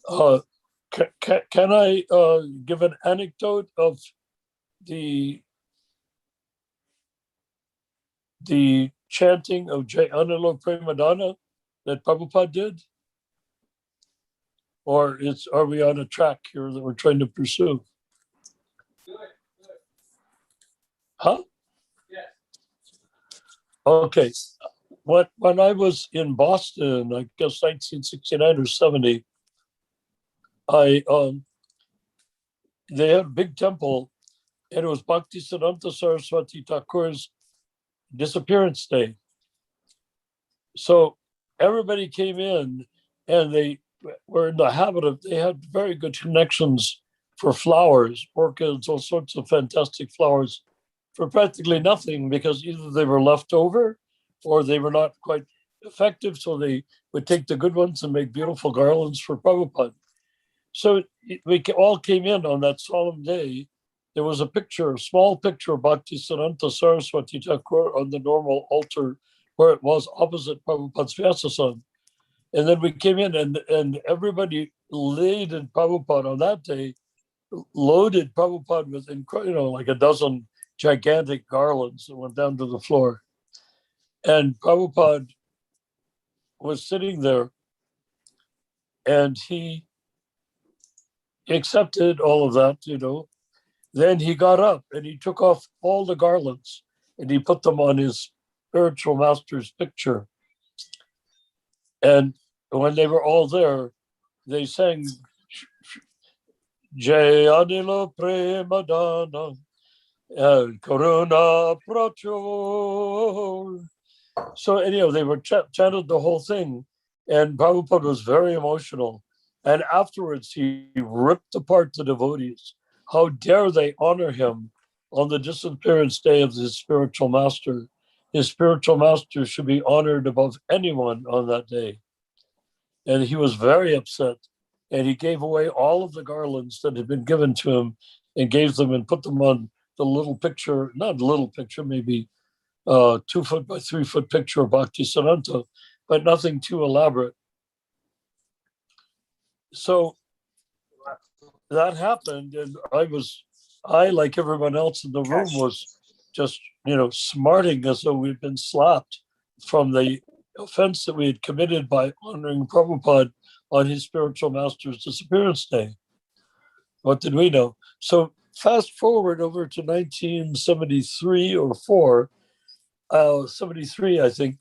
Uh, can I give an anecdote of the the chanting of Jai Anilo Premadana that Prabhupada did? Or are we on a track here that we're trying to pursue? Huh? Okay. When I was in Boston, I guess 1969 or 70, I they had a big temple, and it was Bhaktisiddhanta Saraswati Thakur's disappearance day. So everybody came in, and they were in the habit of, they had very good connections for flowers, orchids, all sorts of fantastic flowers for practically nothing, because either they were left over or they were not quite effective. So they would take the good ones and make beautiful garlands for Prabhupada. So we all came in on that solemn day. There was a small picture of Bhaktisiddhanta Saraswati Thakur on the normal altar where it was opposite Prabhupada's Vyasa. And then we came in, and everybody laid in Prabhupada on that day, loaded Prabhupada with, like a dozen gigantic garlands that went down to the floor. And Prabhupada was sitting there, and he accepted all of that. Then he got up and he took off all the garlands and he put them on his spiritual master's picture. And when they were all there, they sang Jai Anila Premadana Karuna Pracho. So anyhow, they were chanted the whole thing, and Prabhupada was very emotional. And afterwards, he ripped apart the devotees. How dare they honor him on the disappearance day of his spiritual master? His spiritual master should be honored above anyone on that day. And he was very upset. And he gave away all of the garlands that had been given to him and gave them and put them on the little picture, not a little picture, maybe 2 foot by 3 foot picture of Bhaktisiddhanta, but nothing too elaborate. So that happened, and I, like everyone else in the room, was just, smarting as though we'd been slapped from the offense that we had committed by honoring Prabhupada on his spiritual master's disappearance day. What did we know? So fast forward over to 1973 or 4, 73, I think,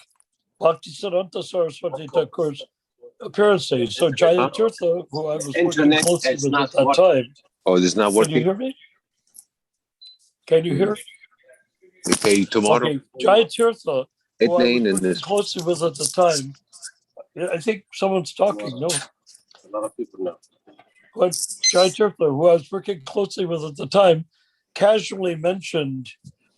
Bhaktisiddhanta Saraswati Thakur's appearance day. So Jaya Tirtha, who I was working closely with at that time. Oh, this is not working. Can you hear me? Can you hear? Okay, tomorrow. Okay, Jaya Tirtha, who I was working closely with at the time. I think someone's talking. No, a lot of people know. But Jaya Tirtha, who I was working closely with at the time, casually mentioned,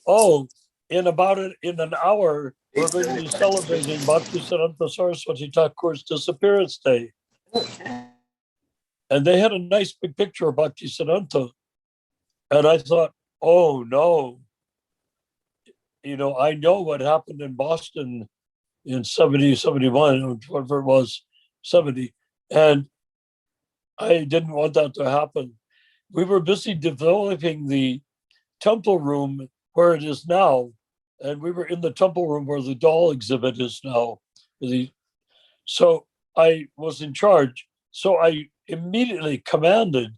"Oh, in an hour, we're going to be celebrating Bhaktisiddhanta Saraswati Thakur's disappearance day." And they had a nice big picture of Bhaktisiddhanta. And I thought, oh no, I know what happened in Boston in 70, 71, whatever it was, 70. And I didn't want that to happen. We were busy developing the temple room where it is now. And we were in the temple room where the doll exhibit is now. So I was in charge. So I immediately commanded,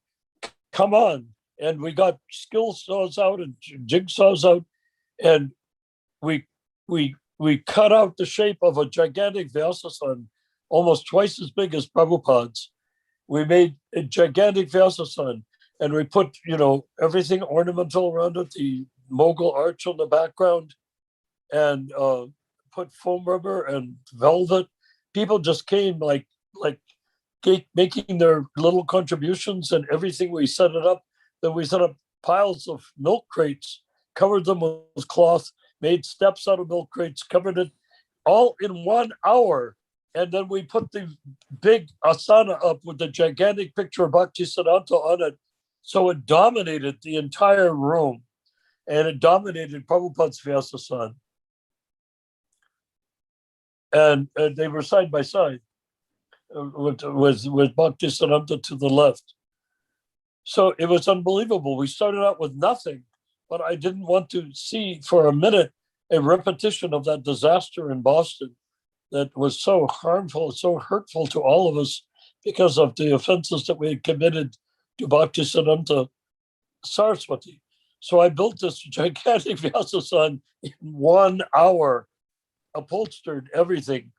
come on. And we got skill saws out and jigsaws out. And we cut out the shape of a gigantic Vyasasan, almost twice as big as Prabhupada's. We made a gigantic Vyasasan, and we put, everything ornamental around it, the Mughal arch on the background, and put foam rubber and velvet. People just came like making their little contributions, and everything we set it up. Then we set up piles of milk crates, covered them with cloth, made steps out of milk crates, covered it all in 1 hour. And then we put the big asana up with the gigantic picture of Bhaktisiddhanta on it. So it dominated the entire room, and it dominated Prabhupada's Vyasasan. And they were side by side. with Bhaktisiddhanta to the left. So it was unbelievable. We started out with nothing, but I didn't want to see for a minute a repetition of that disaster in Boston that was so harmful, so hurtful to all of us because of the offenses that we had committed to Bhaktisiddhanta Saraswati. So I built this gigantic Vyasasan in 1 hour, upholstered everything.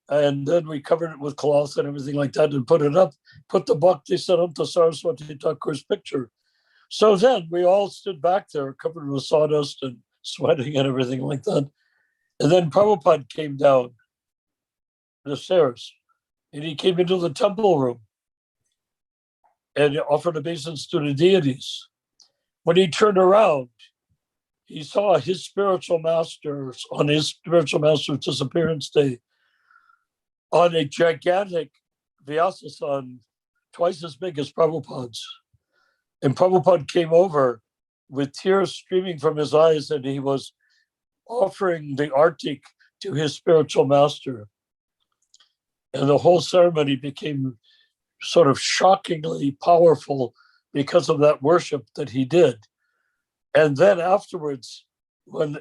And then we covered it with cloth and everything like that and put it up, put the Bhaktisiddhanta Saraswati Thakur's picture. So then we all stood back there covered with sawdust and sweating and everything like that. And then Prabhupada came down the stairs and he came into the temple room and he offered obeisance to the deities. When he turned around, he saw his spiritual masters on his spiritual master's disappearance day on a gigantic Vyasasan, twice as big as Prabhupada's. And Prabhupada came over with tears streaming from his eyes, and he was offering the artik to his spiritual master. And the whole ceremony became sort of shockingly powerful because of that worship that he did. And then afterwards, when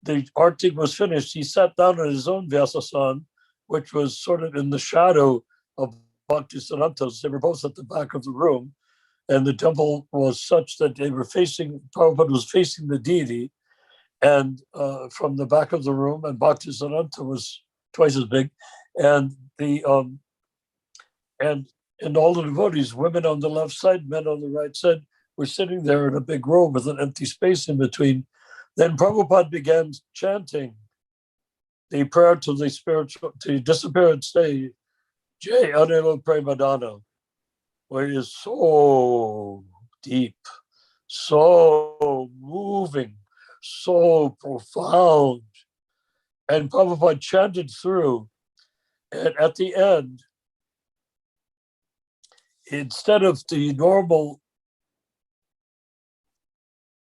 the artik was finished, he sat down on his own Vyasasan, which was sort of in the shadow of Bhaktisiddhanta's. They were both at the back of the room. And the temple was such that they were facing, Prabhupada was facing the deity, and from the back of the room, and Bhaktisiddhanta was twice as big. And and all the devotees, women on the left side, men on the right side, were sitting there in a big row with an empty space in between. Then Prabhupada began chanting the prayer to the spiritual, to disappearance day, Jai Anilo Premadana, where it is so deep, so moving, so profound. And Prabhupada chanted through, and at the end, instead of the normal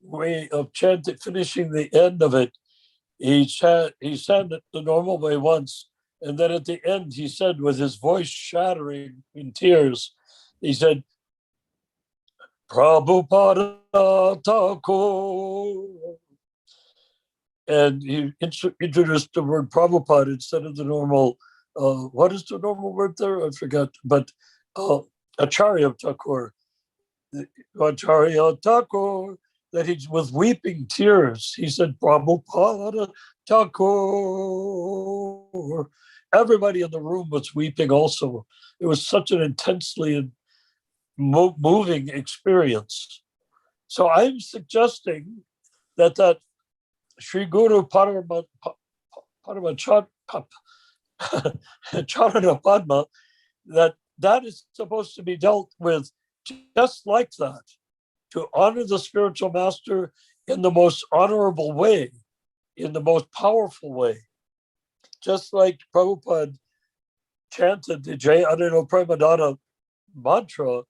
way of chanting, finishing the end of it, he sang it the normal way once, and then at the end he said, with his voice shattering in tears, he said, Prabhupada Thakur. And he introduced the word Prabhupada instead of the normal, what is the normal word there? I forgot, but Acharya Thakur. Acharya Thakur, that he was weeping tears. He said, Prabhupada Thakur. Everybody in the room was weeping also. It was such an intensely moving experience. So I'm suggesting that Sri Guru Charana Padma, that is supposed to be dealt with just like that, to honor the spiritual master in the most honorable way, in the most powerful way. Just like Prabhupada chanted the Jai Anilo Premadana mantra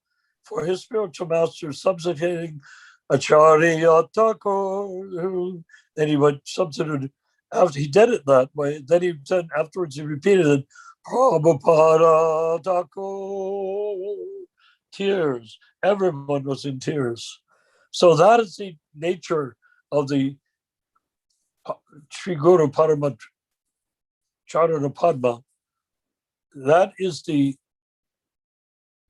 for his spiritual master, substituting Acharya Thakur. Then he would substitute, after he did it that way, then he said afterwards, he repeated it, Prabhupada Thakur. Tears. Everyone was in tears. So that is the nature of the Sri Guru Charana Padma. That is the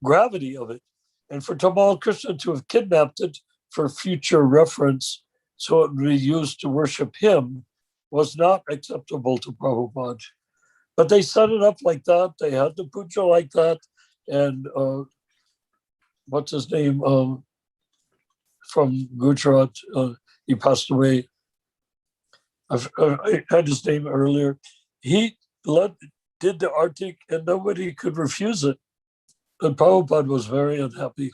gravity of it. And for Tamal Krishna to have kidnapped it for future reference, so it would be used to worship him, was not acceptable to Prabhupada. But they set it up like that. They had the puja like that. And what's his name? From Gujarat, he passed away. I had his name earlier. He did the artik and nobody could refuse it. And Prabhupada was very unhappy.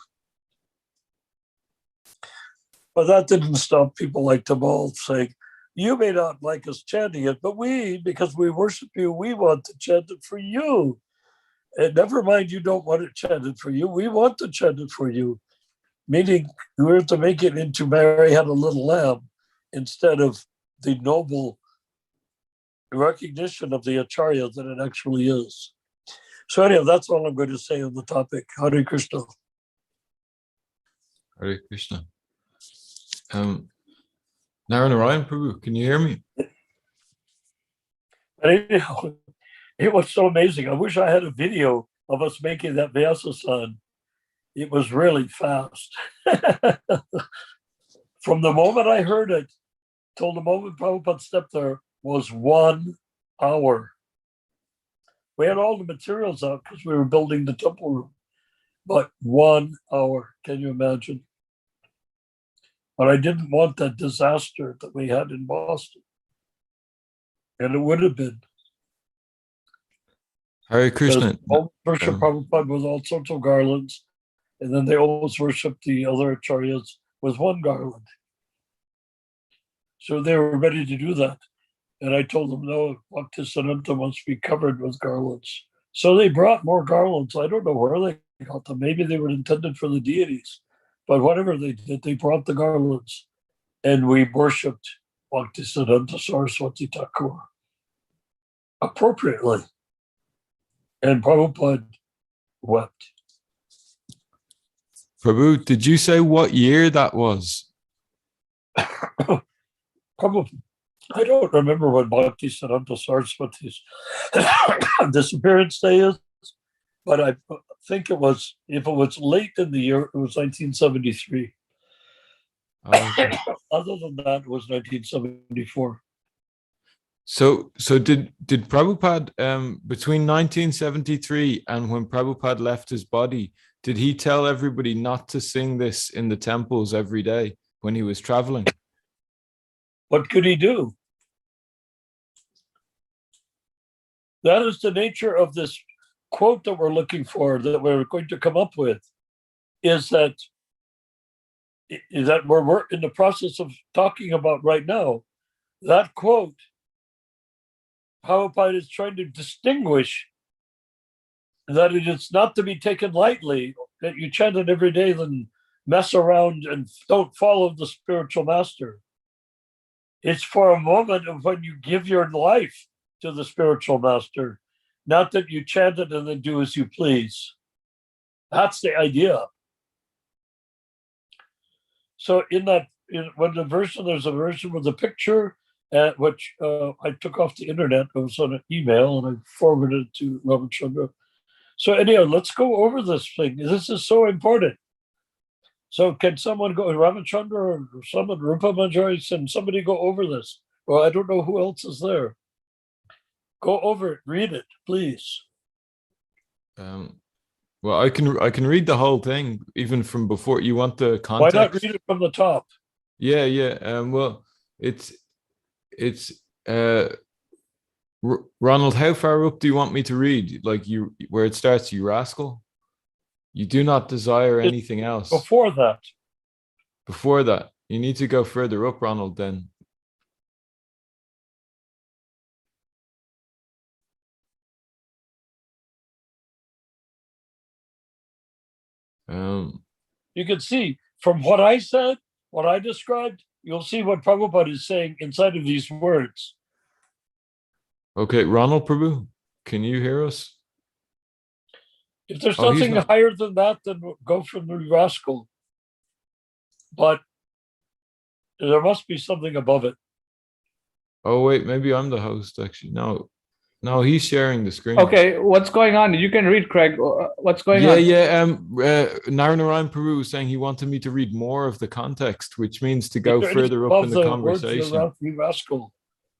But that didn't stop people like Tamal saying, you may not like us chanting it, but we, because we worship you, we want to chant it for you. And never mind, you don't want it chanted for you. We want to chant it for you. Meaning, we have to make it into Mary Had a Little Lamb instead of the noble recognition of the Acharya that it actually is. So anyhow, that's all I'm going to say on the topic. Hare Krishna. Hare Krishna. Narayan Prabhu, can you hear me? But anyhow, it was so amazing. I wish I had a video of us making that Vyasa-san. It was really fast. From the moment I heard it till the moment Prabhupada stepped there was 1 hour. We had all the materials out because we were building the temple room, but 1 hour, can you imagine? But I didn't want that disaster that we had in Boston. And it would have been. Hare Krishna. Worship Prabhupada with all sorts of garlands, and then they always worshiped the other acharyas with 1 garland. So they were ready to do that. And I told them, no, Bhaktisiddhanta must be covered with garlands. So they brought more garlands. I don't know where they got them. Maybe they were intended for the deities. But whatever they did, they brought the garlands. And we worshipped Bhaktisiddhanta Saraswati Thakur appropriately. And Prabhupada wept. Prabhu, did you say what year that was? Probably, I don't remember what Bhaktisiddhanta Saraswati's disappearance day is, but I think it was, if it was late in the year, it was 1973. Okay. Other than that, it was 1974. So did Prabhupada between 1973 and when Prabhupada left his body, did he tell everybody not to sing this in the temples every day when he was traveling? What could he do? That is the nature of this quote that we're looking for, that we're going to come up with, is that we're in the process of talking about right now. That quote, Prabhupada is trying to distinguish that it is not to be taken lightly, that you chant it every day, then mess around and don't follow the spiritual master. It's for a moment of when you give your life to the spiritual master, not that you chant it and then do as you please. That's the idea. So when there's a version with a picture, which I took off the internet. It was on an email and I forwarded it to Ramachandra. So anyhow, let's go over this thing. This is so important. So can someone go, Ramachandra or someone, Rupa Manjari, and somebody go over this? Well, I don't know who else is there. Go over it, read it, please. Well, I can read the whole thing, even from before. You want the context? Why not read it from the top? Yeah. Well, it's Ronald, how far up do you want me to read? Like where it starts, you rascal. You do not desire anything else. Before that. Before that, you need to go further up, Ronald, then. You can see from what I said, what I described, you'll see what Prabhupada is saying inside of these words. Okay, Ronald Prabhu, can you hear us? If there's Oh, he's nothing not. higher than that, then go from the rascal. But there must be something above it. Oh, wait, maybe I'm the host, actually. No, he's sharing the screen. Okay, what's going on? You can read, Craig. What's going on? Narayan Prabhu was saying he wanted me to read more of the context, which means to go Is there further anything up in the above words, conversation. you rascal.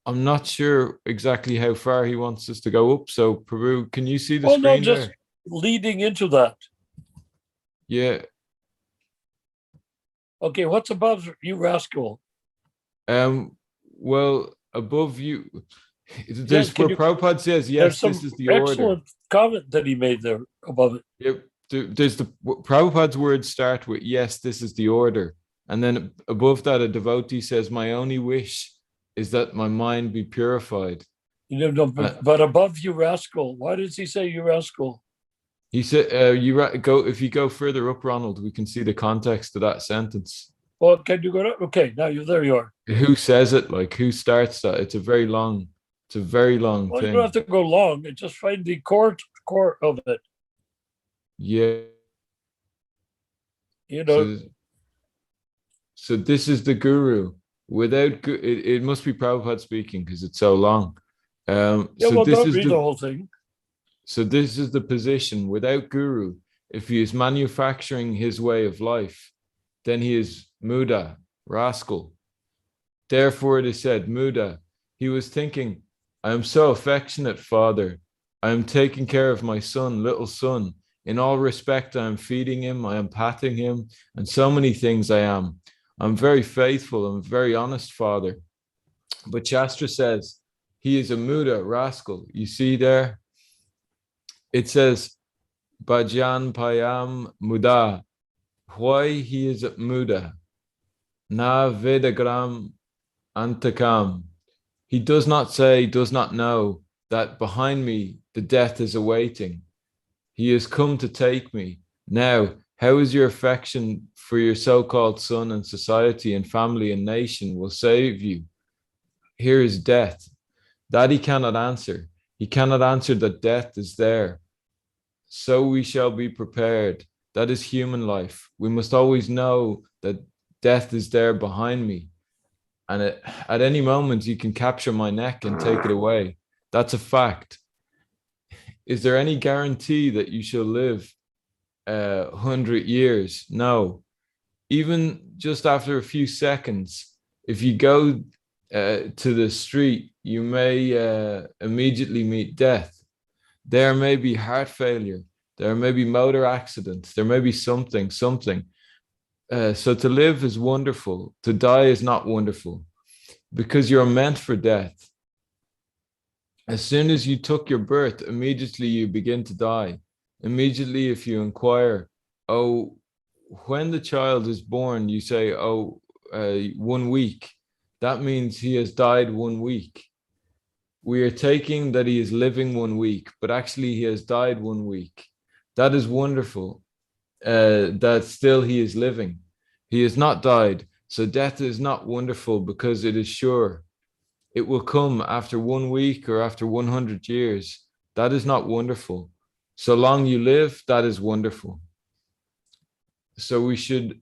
I'm not sure exactly how far he wants us to go up. So, Prabhu, can you see the Oh, screen no, just there? leading into that. Yeah. Okay, what's above you, rascal? Well, above you, Yes, there's can where you- Prabhupada says, yes, There's this is some the order. excellent comment that he made there above it. Yep. There's Prabhupada's words start with, yes, this is the order. And then above that, a devotee says, my only wish is that my mind be purified. You know, but above you, rascal. Why does he say you rascal? He said, if you go further up, Ronald, we can see the context of that sentence. Well, can you go to? Okay, there you are. Who says it? Like, who starts that? It's a very long Well, you thing. don't have to go long. Just find the core of it. Yeah. You know, So this is the guru. Without it must be Prabhupada speaking because it's so long. yeah, So well, this don't is read the whole thing. So this is the position. Without guru, if he is manufacturing his way of life, then he is muda, rascal. Therefore it is said, muda. He was thinking, I am so affectionate, father. I am taking care of my son, little son. In all respect, I am feeding him, I am patting him, and so many things I am. I'm very faithful, I'm very honest, father. But Shastra says, he is a muda, rascal. You see there? It says, Bhajan Payam Muda. Why he is muda? Na Vedagram Antakam. He does not say, does not know that behind me the death is awaiting. He has come to take me. Now, how is your affection for your so-called son and society and family and nation will save you? Here is death. That he cannot answer. He cannot answer that death is there. So we shall be prepared. That is human life. We must always know that death is there behind me. And at any moment, you can capture my neck and take it away. That's a fact. Is there any guarantee that you shall live 100 years? No. Even just after a few seconds, if you go to the street, you may immediately meet death. There may be heart failure. There may be motor accidents. There may be something. So to live is wonderful. To die is not wonderful because you're meant for death. As soon as you took your birth, immediately you begin to die. Immediately, if you inquire, oh, when the child is born, you say, 1 week. That means he has died 1 week. We are taking that he is living 1 week, but actually he has died 1 week. That is wonderful, that still he is living. He has not died. So death is not wonderful because it is sure. It will come after 1 week or after 100 years. That is not wonderful. So long you live, that is wonderful. So we should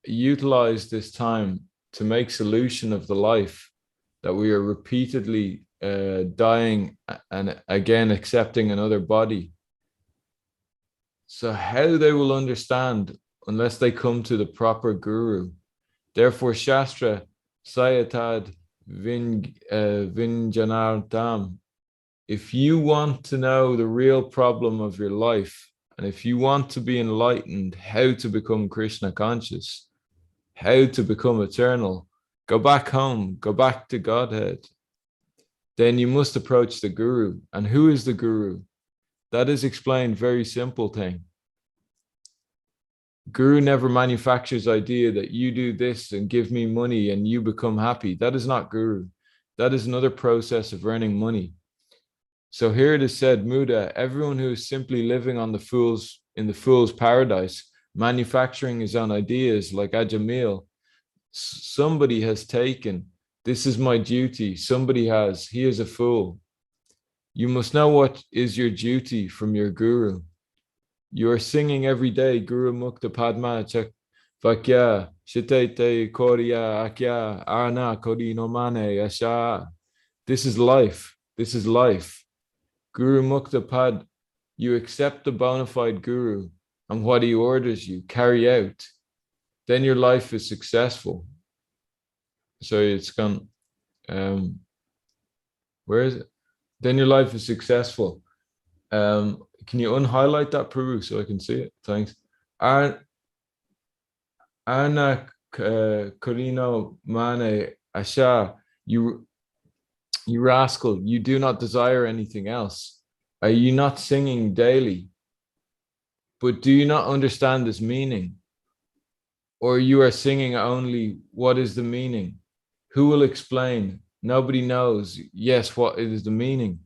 utilize this time to make solution of the life that we are repeatedly dying and again accepting another body. So how they will understand unless they come to the proper guru. Therefore, Shastra, Sayatad Vinjanardam. If you want to know the real problem of your life, and if you want to be enlightened, how to become Krishna conscious, how to become eternal, go back home, go back to Godhead. Then you must approach the guru. And who is the guru? That is explained very simple thing. Guru never manufactures idea that you do this and give me money and you become happy. That is not guru. That is another process of earning money. So here it is said, Muda, everyone who is simply living on in the fool's paradise, manufacturing his own ideas like Ajamil, somebody has taken, this is my duty, somebody has, he is a fool. You must know what is your duty from your guru. You are singing every day, Guru Mukta Padma Chak Vakya, Shitete Korya Akya, Arna Kodino Mane Asha. This is life. This is life. Guru Mukta Pad, you accept the bona fide guru and what he orders you, carry out. Then your life is successful. So it's gone. Where is it? Then your life is successful. Can you unhighlight that, Peru, so I can see it? Thanks. Arna Corino Mane Asha, you rascal, you do not desire anything else. Are you not singing daily? But do you not understand this meaning? Or you are singing only what is the meaning? Who will explain? Nobody knows. Yes, what is the meaning?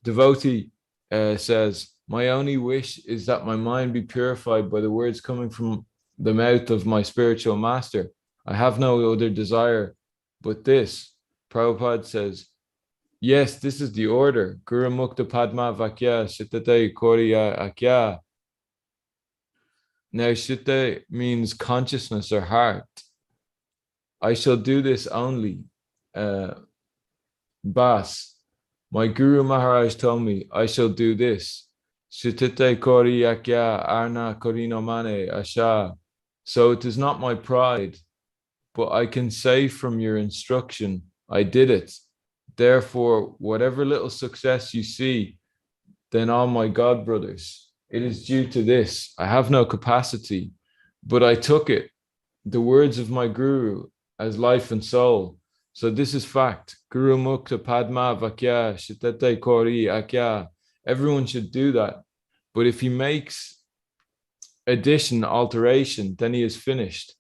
Devotee says, my only wish is that my mind be purified by the words coming from the mouth of my spiritual master. I have no other desire but this. Prabhupada says, Yes, this is the order. Guru Mukta Padma Vakya Shitate Koriya Akya. Now, Shite means consciousness or heart. I shall do this only. Bas, my Guru Maharaj told me, I shall do this. Shitite Kori Akya Arna Korino Mane Asha. So it is not my pride, but I can say from your instruction, I did it. Therefore, whatever little success you see, then all my God brothers, it is due to this. I have no capacity, but I took it, the words of my Guru, as life and soul. So this is fact. Guru Mukta Padma Vakya Shitete Kori Akya. Everyone should do that. But if he makes addition, alteration, then he is finished.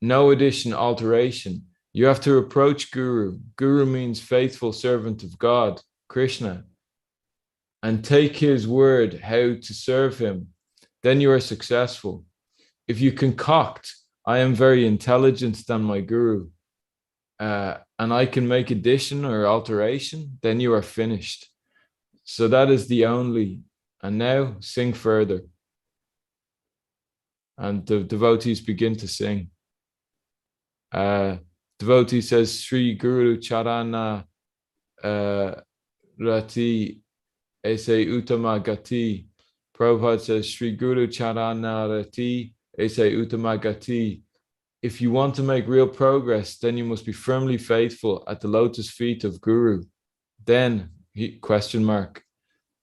No addition, alteration. You have to approach Guru. Guru means faithful servant of God, Krishna, and take his word how to serve him. Then you are successful. If you concoct, I am very intelligent than my Guru, and I can make addition or alteration, then you are finished. So that is the only. And now sing further. And the devotees begin to sing. Devotee says, Sri Guru Charana Rati Ese Uttama Gati. Prabhupada says, Sri Guru Charana Rati Ese Uttama Gati. If you want to make real progress, then you must be firmly faithful at the lotus feet of Guru. Then, question mark,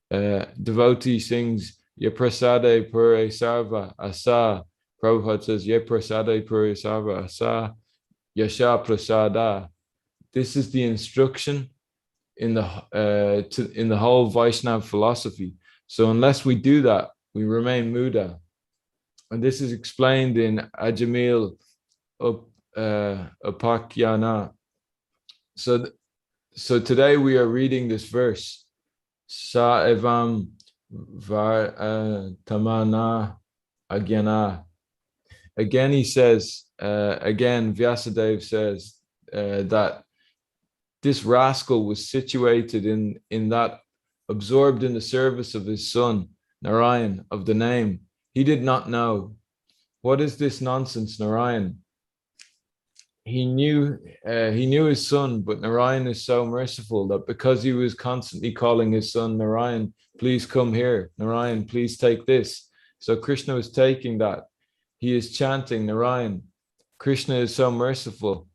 devotee sings, Ye prasade pure sarva asa. Prabhupada says, Ye prasade pure sarva asa. Yasha prasada. This is the instruction in the whole Vaishnava philosophy. So unless we do that, we remain muda. And this is explained in Ajamil Upakyana. So today we are reading this verse. Sa evam tamana agyana. Again, he says, again, Vyasadeva says that this rascal was situated in that, absorbed in the service of his son, Narayan, of the name. He did not know. What is this nonsense, Narayan? He knew his son, but Narayan is so merciful that because he was constantly calling his son, Narayan, please come here. Narayan, please take this. So Krishna was taking that. He is chanting Narayan. Krishna is so merciful.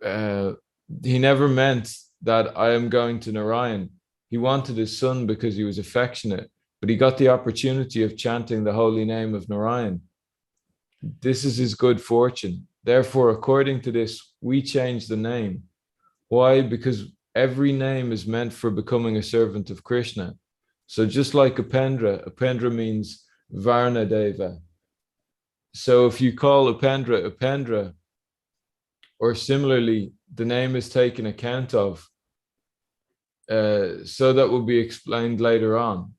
He never meant that I am going to Narayan. He wanted his son because he was affectionate, but he got the opportunity of chanting the holy name of Narayan. This is his good fortune. Therefore, according to this, we change the name. Why? Because every name is meant for becoming a servant of Krishna. So just like Upendra means Varna Deva. So if you call Upendra, or similarly, the name is taken account of. So that will be explained later on.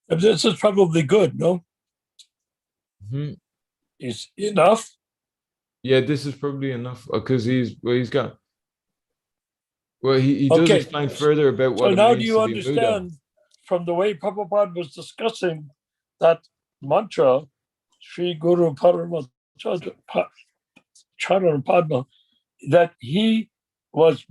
This is probably good, no? Mm-hmm. Is enough? Yeah, this is probably enough because he does Okay. explain further about what So it now means do you to be Muda. understand from the way Prabhupada was discussing that mantra, Sri Guru Parama Charan Padma, that he was,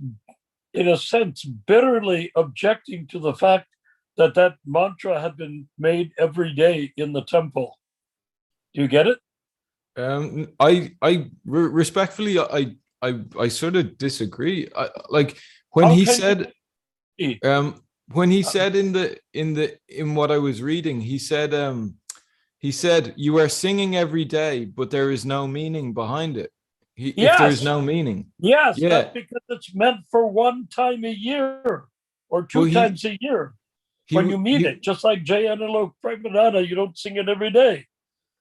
in a sense, bitterly objecting to the fact that that mantra had been made every day in the temple. Do you get it? I respectfully, I sort of disagree. Like when How he can said, you- when he said in what I was reading, he said you are singing every day, but there is no meaning behind it. If there is Yes. no meaning, Yes, yeah. that's because it's meant for one time a year or two Well, times a year when you mean it. Just like Jayanalo Premanana, you don't sing it every day.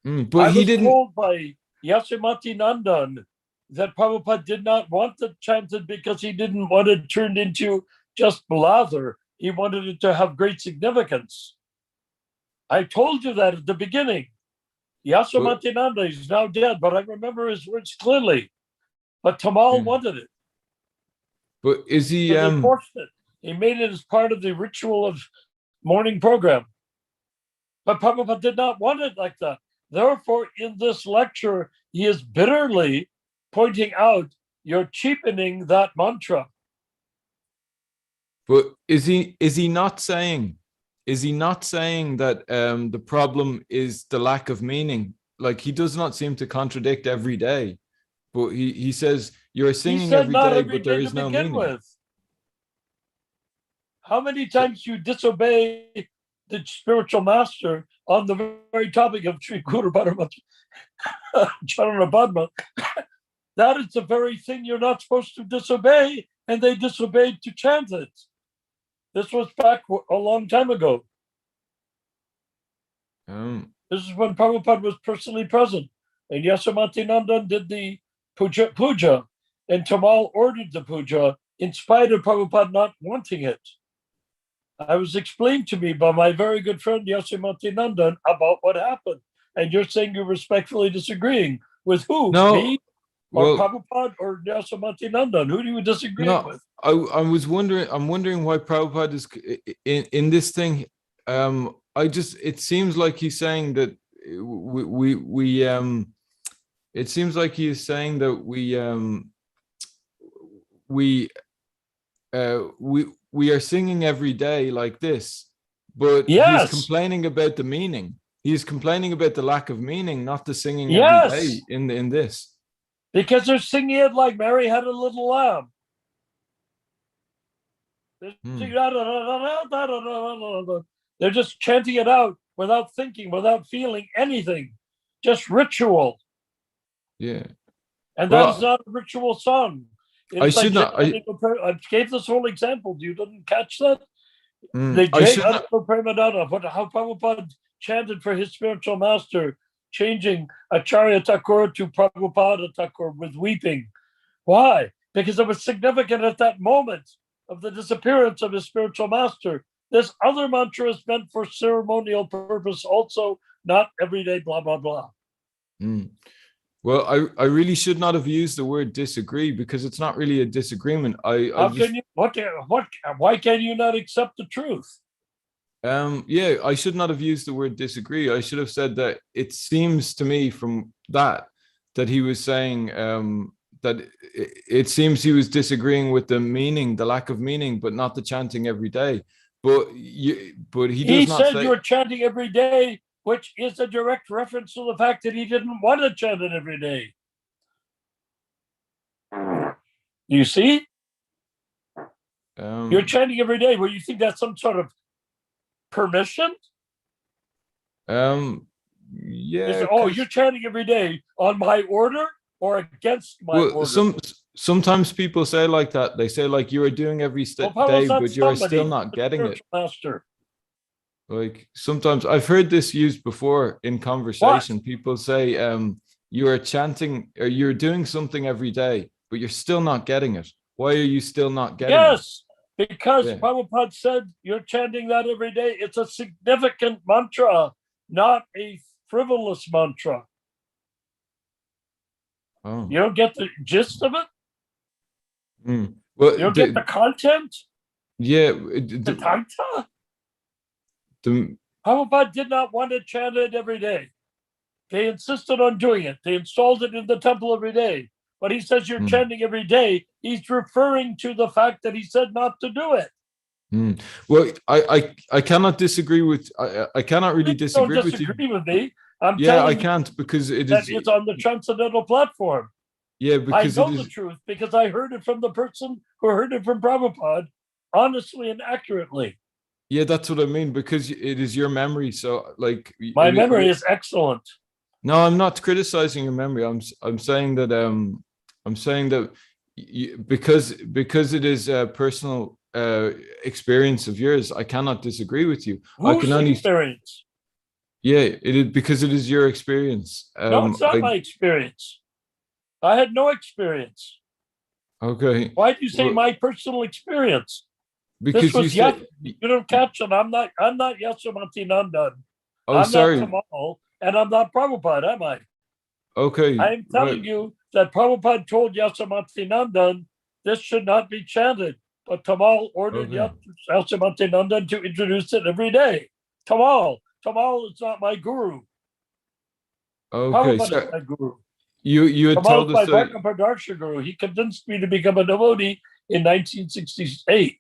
But he didn't. Told by Yasumati Nandan that Prabhupada did not want it chanted because he didn't want it turned into just blather. He wanted it to have great significance. I told you that at the beginning. Yasumati Nanda is now dead, but I remember his words clearly. But Tamal wanted it. But is he So they forced it. He made it as part of the ritual of morning program. But Prabhupada did not want it like that. Therefore, in this lecture, he is bitterly pointing out you're cheapening that mantra. but is he not saying that the problem is the lack of meaning? Like, he does not seem to contradict every day, but he says you're He singing said every not day, every but there day is to no begin meaning. with. How many times you disobey the spiritual master on the very topic of Sri Guru Paramatma Charana Padma? That is the very thing you're not supposed to disobey, and they disobeyed to chant it. This was back a long time ago. This is when Prabhupada was personally present, and Yasomati Nandan did the puja, and Tamal ordered the puja in spite of Prabhupada not wanting it. I was explained to me by my very good friend Yasomati Nandan about what happened, and you're saying you're respectfully disagreeing with who? No, Me or well, Prabhupada or Yasomati Nandan? Who do you disagree no, with? I was wondering. I'm wondering why Prabhupada is in this thing. It seems like he's saying that it seems like he is saying that we are singing every day like this, but he's Yes, complaining about the meaning. He's complaining about the lack of meaning, not the singing every yes, day in this. because they're singing it like Mary had a little lamb. They're singing, they're just chanting it out without thinking, without feeling anything, just ritual. Yeah. And Well, that is not a ritual song. I It's like should not. I gave this whole example. You didn't catch that? The I Jay should not. Premadana, how Prabhupada chanted for his spiritual master, changing Acharya Thakur to Prabhupada Thakur with weeping. Why? Because it was significant at that moment of the disappearance of his spiritual master. This other mantra is meant for ceremonial purpose also, not everyday blah, blah, blah. Well, I really should not have used the word disagree, because it's not really a disagreement. Why can you not accept the truth? Yeah, I should not have used the word disagree. I should have said that it seems to me from that he was saying that it seems he was disagreeing with the meaning, the lack of meaning, but not the chanting every day. But he does not said say you were chanting every day, which is a direct reference to the fact that he didn't want to chant it every day. You see? You're chanting every day. Well, you think that's some sort of permission? Yeah. You're chanting every day on my order or against my order? Sometimes people say like that. They say like you are doing every day, but you are still not getting it. Master. Like sometimes I've heard this used before in conversation. People say you are chanting or you're doing something every day, but you're still not getting it. Why are you still not getting it? Yes, because Prabhupada said you're chanting that every day. It's a significant mantra, not a frivolous mantra. Oh. You don't get the gist of it? Well, you don't get the content? Yeah. The tanta? Prabhupada did not want to chant it every day. They insisted on doing it. They installed it in the temple every day. But he says you're chanting every day. He's referring to the fact that he said not to do it. Well, I cannot disagree with I cannot really disagree with you. Don't disagree with me. I'm telling I can't, because it's on the transcendental platform. Yeah, because I know the truth because I heard it from the person who heard it from Prabhupada, honestly and accurately. Yeah, that's what I mean, because it is your memory. So like my memory is excellent. No, I'm not criticizing your memory. I'm saying that because it is a personal experience of yours, I cannot disagree with you. Whose I can only experience? Yeah, it is because it is your experience. No, it's not my experience. I had no experience. Okay. Why do you say my personal experience? Because you don't catch it. I'm not Yasomati Nandan. Oh, I'm sorry. not Tamal, and I'm not Prabhupada, am I? Okay. I'm telling you that Prabhupada told Yasomati Nandan this should not be chanted. But Tamal ordered Okay. Yasyamantananda to introduce it every day. Tamal is not my guru. Okay, Prabhupada is so my guru. you had Tamal told is my us that. Bhakti guru. He convinced me to become a devotee in 1968.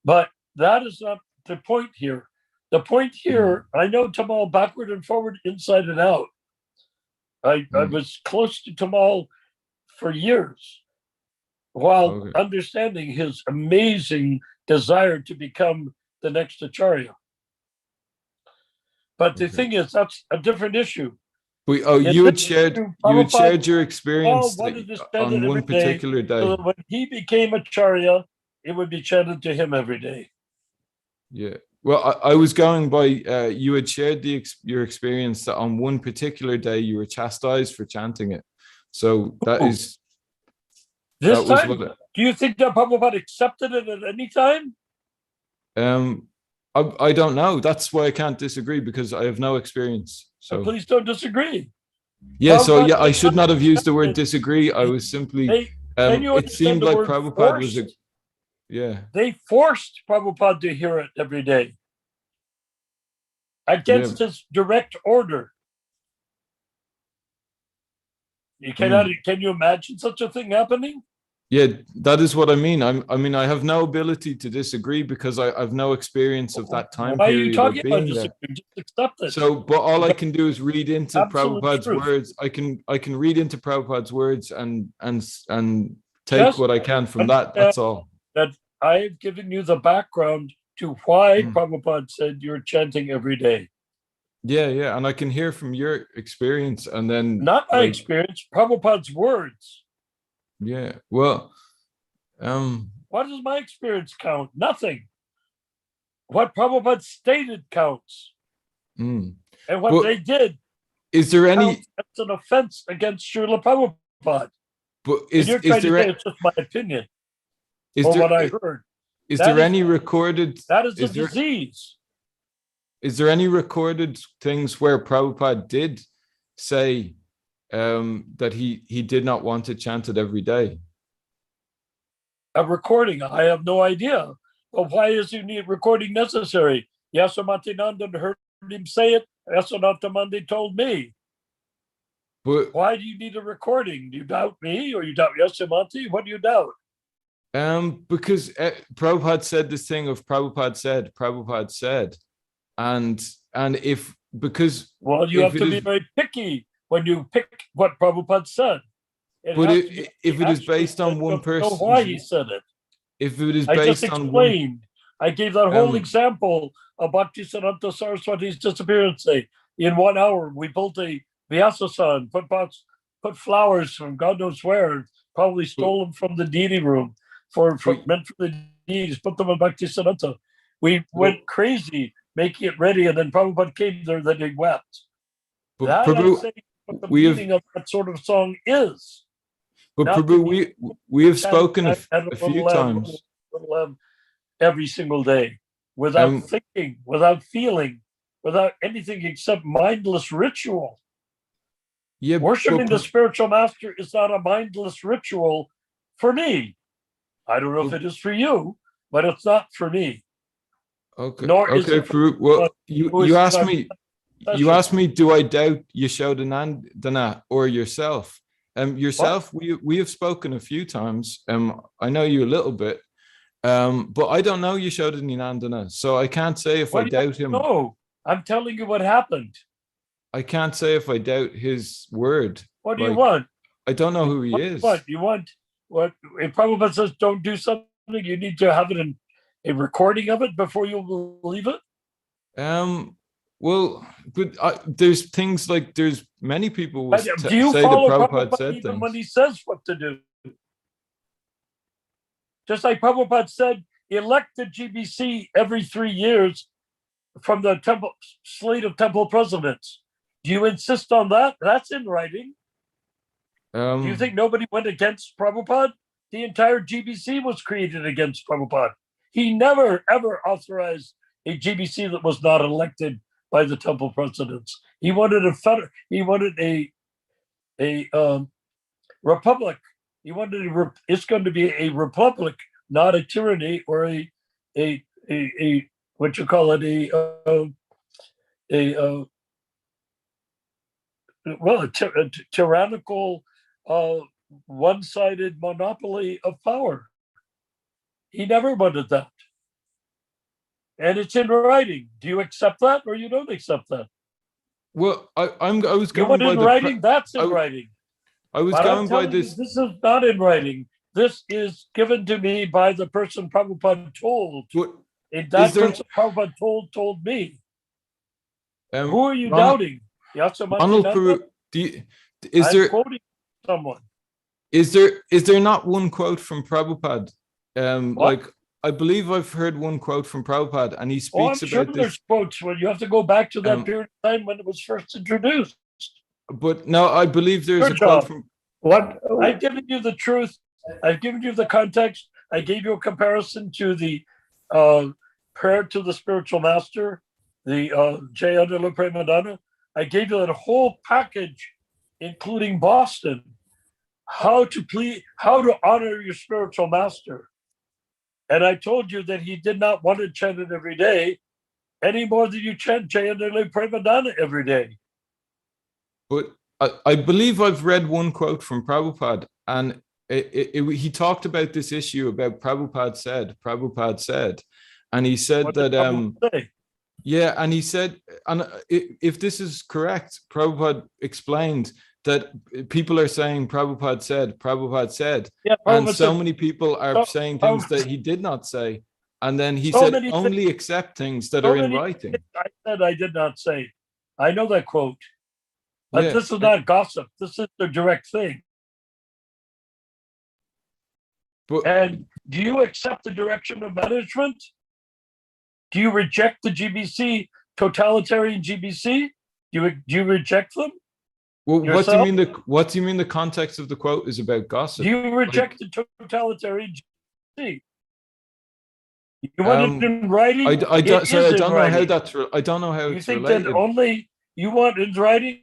But that is not the point here. The point here, I know Tamal backward and forward, inside and out. I was close to Tamal for years, while Okay. understanding his amazing desire to become the next Acharya. But the Okay. thing is, that's a different issue. You had shared your Paul experience wanted to chant it on one every day, particular day. so that when he became Acharya, it would be chanted to him every day. Yeah. Well, I was going by you had shared your experience that on one particular day you were chastised for chanting it. So that is This that was time, what do you think that Prabhupada accepted it at any time? I don't know. That's why I can't disagree, because I have no experience. So Please don't disagree. yeah, so Prabhupada yeah, I did should not have used the word accept it. disagree. I was simply Can you it understand seemed the like word Prabhupada was forced? yeah. They forced Prabhupada to hear it every day against his direct order. You cannot. Can you imagine such a thing happening? Yeah, that is what I mean. I mean, I have no ability to disagree because I have no experience of that time Why are you period talking of about being there. disagreeing? Just accept it. So, but all I But can do is read into absolute Prabhupada's truth. words. I can read into Prabhupada's words and take Just what I can from that. That's all. That I've given you the background to why Mm. Prabhupada said you're chanting every day. Yeah, yeah, and I can hear from your experience, and then Not my like, experience, Prabhupada's words. yeah, well, What does my experience count? Nothing. What Prabhupada stated counts. mm. And what But they did is there any? counts as an offense against Srila Prabhupada. But And you're is trying to say there it's just my opinion is or there what I heard. is That there is- any recorded? That is a Is there disease. is there any recorded things where Prabhupada did say that he did not want to chant it every day? A recording, I have no idea. But why is a recording necessary? Yasamantananda heard him say it. Yasanathamandi told me. But Why do you need a recording? Do you doubt me or you doubt Yasamanti? What do you doubt? because Prabhupada said this thing of Prabhupada said, and if because Well, you if have it to be is- very picky when you pick what Prabhupada said. but has to be if it is actually based on said. one You have to know person, why he said it. if it is I just based on one, explained. I gave that whole example of Bhaktisiddhanta Saraswati's disappearance day. In 1 hour, we built a Vyasa-san, put flowers from God knows where, probably stole them from the deity room meant for the deities, put them in Bhaktisiddhanta. We went crazy making it ready, and then Prabhupada came there, then he wept. but That I Prabhu, say what the we have, meaning of that sort of song is. but Not Prabhu, to we have chant spoken at a few times. every single day without thinking, without feeling, without anything except mindless ritual. Yeah, Worshiping but the spiritual master is not a mindless ritual for me. I don't know if it is for you, but it's not for me. okay, Nor is okay, it Prabhu. Well, you asked me. You asked me, do I doubt Yashodanandana or yourself? Yourself, we have spoken a few times. I know you a little bit, but I don't know Yashodanandana, so I can't say if I doubt him. No, I'm telling you what happened. I can't say if I doubt his word. What do you want? I don't know who he is. What you want? What if Prabhupada says don't do something? You need to have it in a recording of it before you believe it. Well, but there's things like there's many people will Do you say that follow Prabhupada Prabhupada said even things. when he says what to do? Just like Prabhupada said, elect the GBC every 3 years from the temple slate of temple presidents. Do you insist on that? That's in writing. Do you think nobody went against Prabhupada? The entire GBC was created against Prabhupada. He never, ever authorized a GBC that was not elected by the temple presidents. He wanted a republic He wanted it's going to be a republic, not a tyranny or a what you call it, a tyrannical, one-sided monopoly of power. He never wanted that. And it's in writing. Do you accept that or you don't accept that? Well, I was You going want by in the writing? That's in I- writing. I was But I'm going by telling you, this. this is not in writing. This is given to me by the person Prabhupada told. What, And that is there- person Prabhupada told me. um, Who are you Ronald- doubting? Yasamanti Ronald Nanda? Peru, is I'm there quoting someone. is there not one quote from Prabhupada? What? Like I believe I've heard one quote from Prabhupada, and he Oh, I'm speaks sure about there's this. quotes when you have to go back to that Um, period of time when it was first introduced. But no, I believe there's Good a quote job. from. What? I've given you the truth. I've given you the context. I gave you a comparison to the prayer to the spiritual master, the Jayadala Premadana. I gave you that whole package, including Boston, how to honor your spiritual master. And I told you that he did not want to chant it every day, any more than you chant Jayadala Premadana every day. But I believe I've read one quote from Prabhupada, and he talked about this issue about Prabhupada said, and he said What did that Prabhupada say? yeah, and he said, and if this is correct, Prabhupada explained that people are saying Prabhupada said, Yeah, and Prabhupada so said, many people are So- saying things that he did not say, and then he So said many only accept things that so are in many writing. I said I did not say. I know that quote, but Yeah, this is not gossip. This is the direct thing. but And do you accept the direction of management? Do you reject the GBC, totalitarian GBC? Do you reject them? well, what do you yourself? mean what do you mean the context of the quote is about gossip? Do you reject the totalitarian GBC? You want it in writing? I don't. It Sorry, is I in don't know how writing. that's. I don't know how You it's think related. that only you want in writing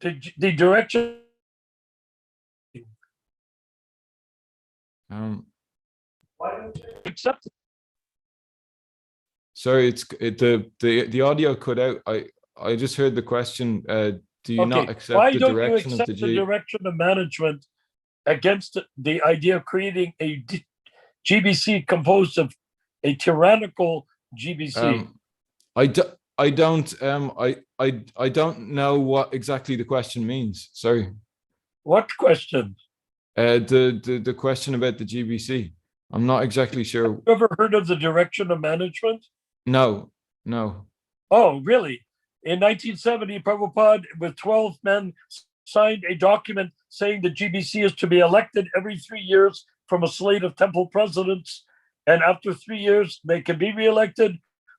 the direction? Why don't you accept it? Sorry, the audio cut out. I just heard the question. Do you not accept why the don't you direction of accept the the direction of management against the idea of creating a GBC composed of a tyrannical GBC? I don't. I don't know what exactly the question means. Sorry. What question? The question about the GBC. I'm not exactly sure. You ever heard of the direction of management? No, no. Oh, really? In 1970, Prabhupada, with 12 men, signed a document saying the GBC is to be elected every 3 years from a slate of temple presidents. And after 3 years, they can be reelected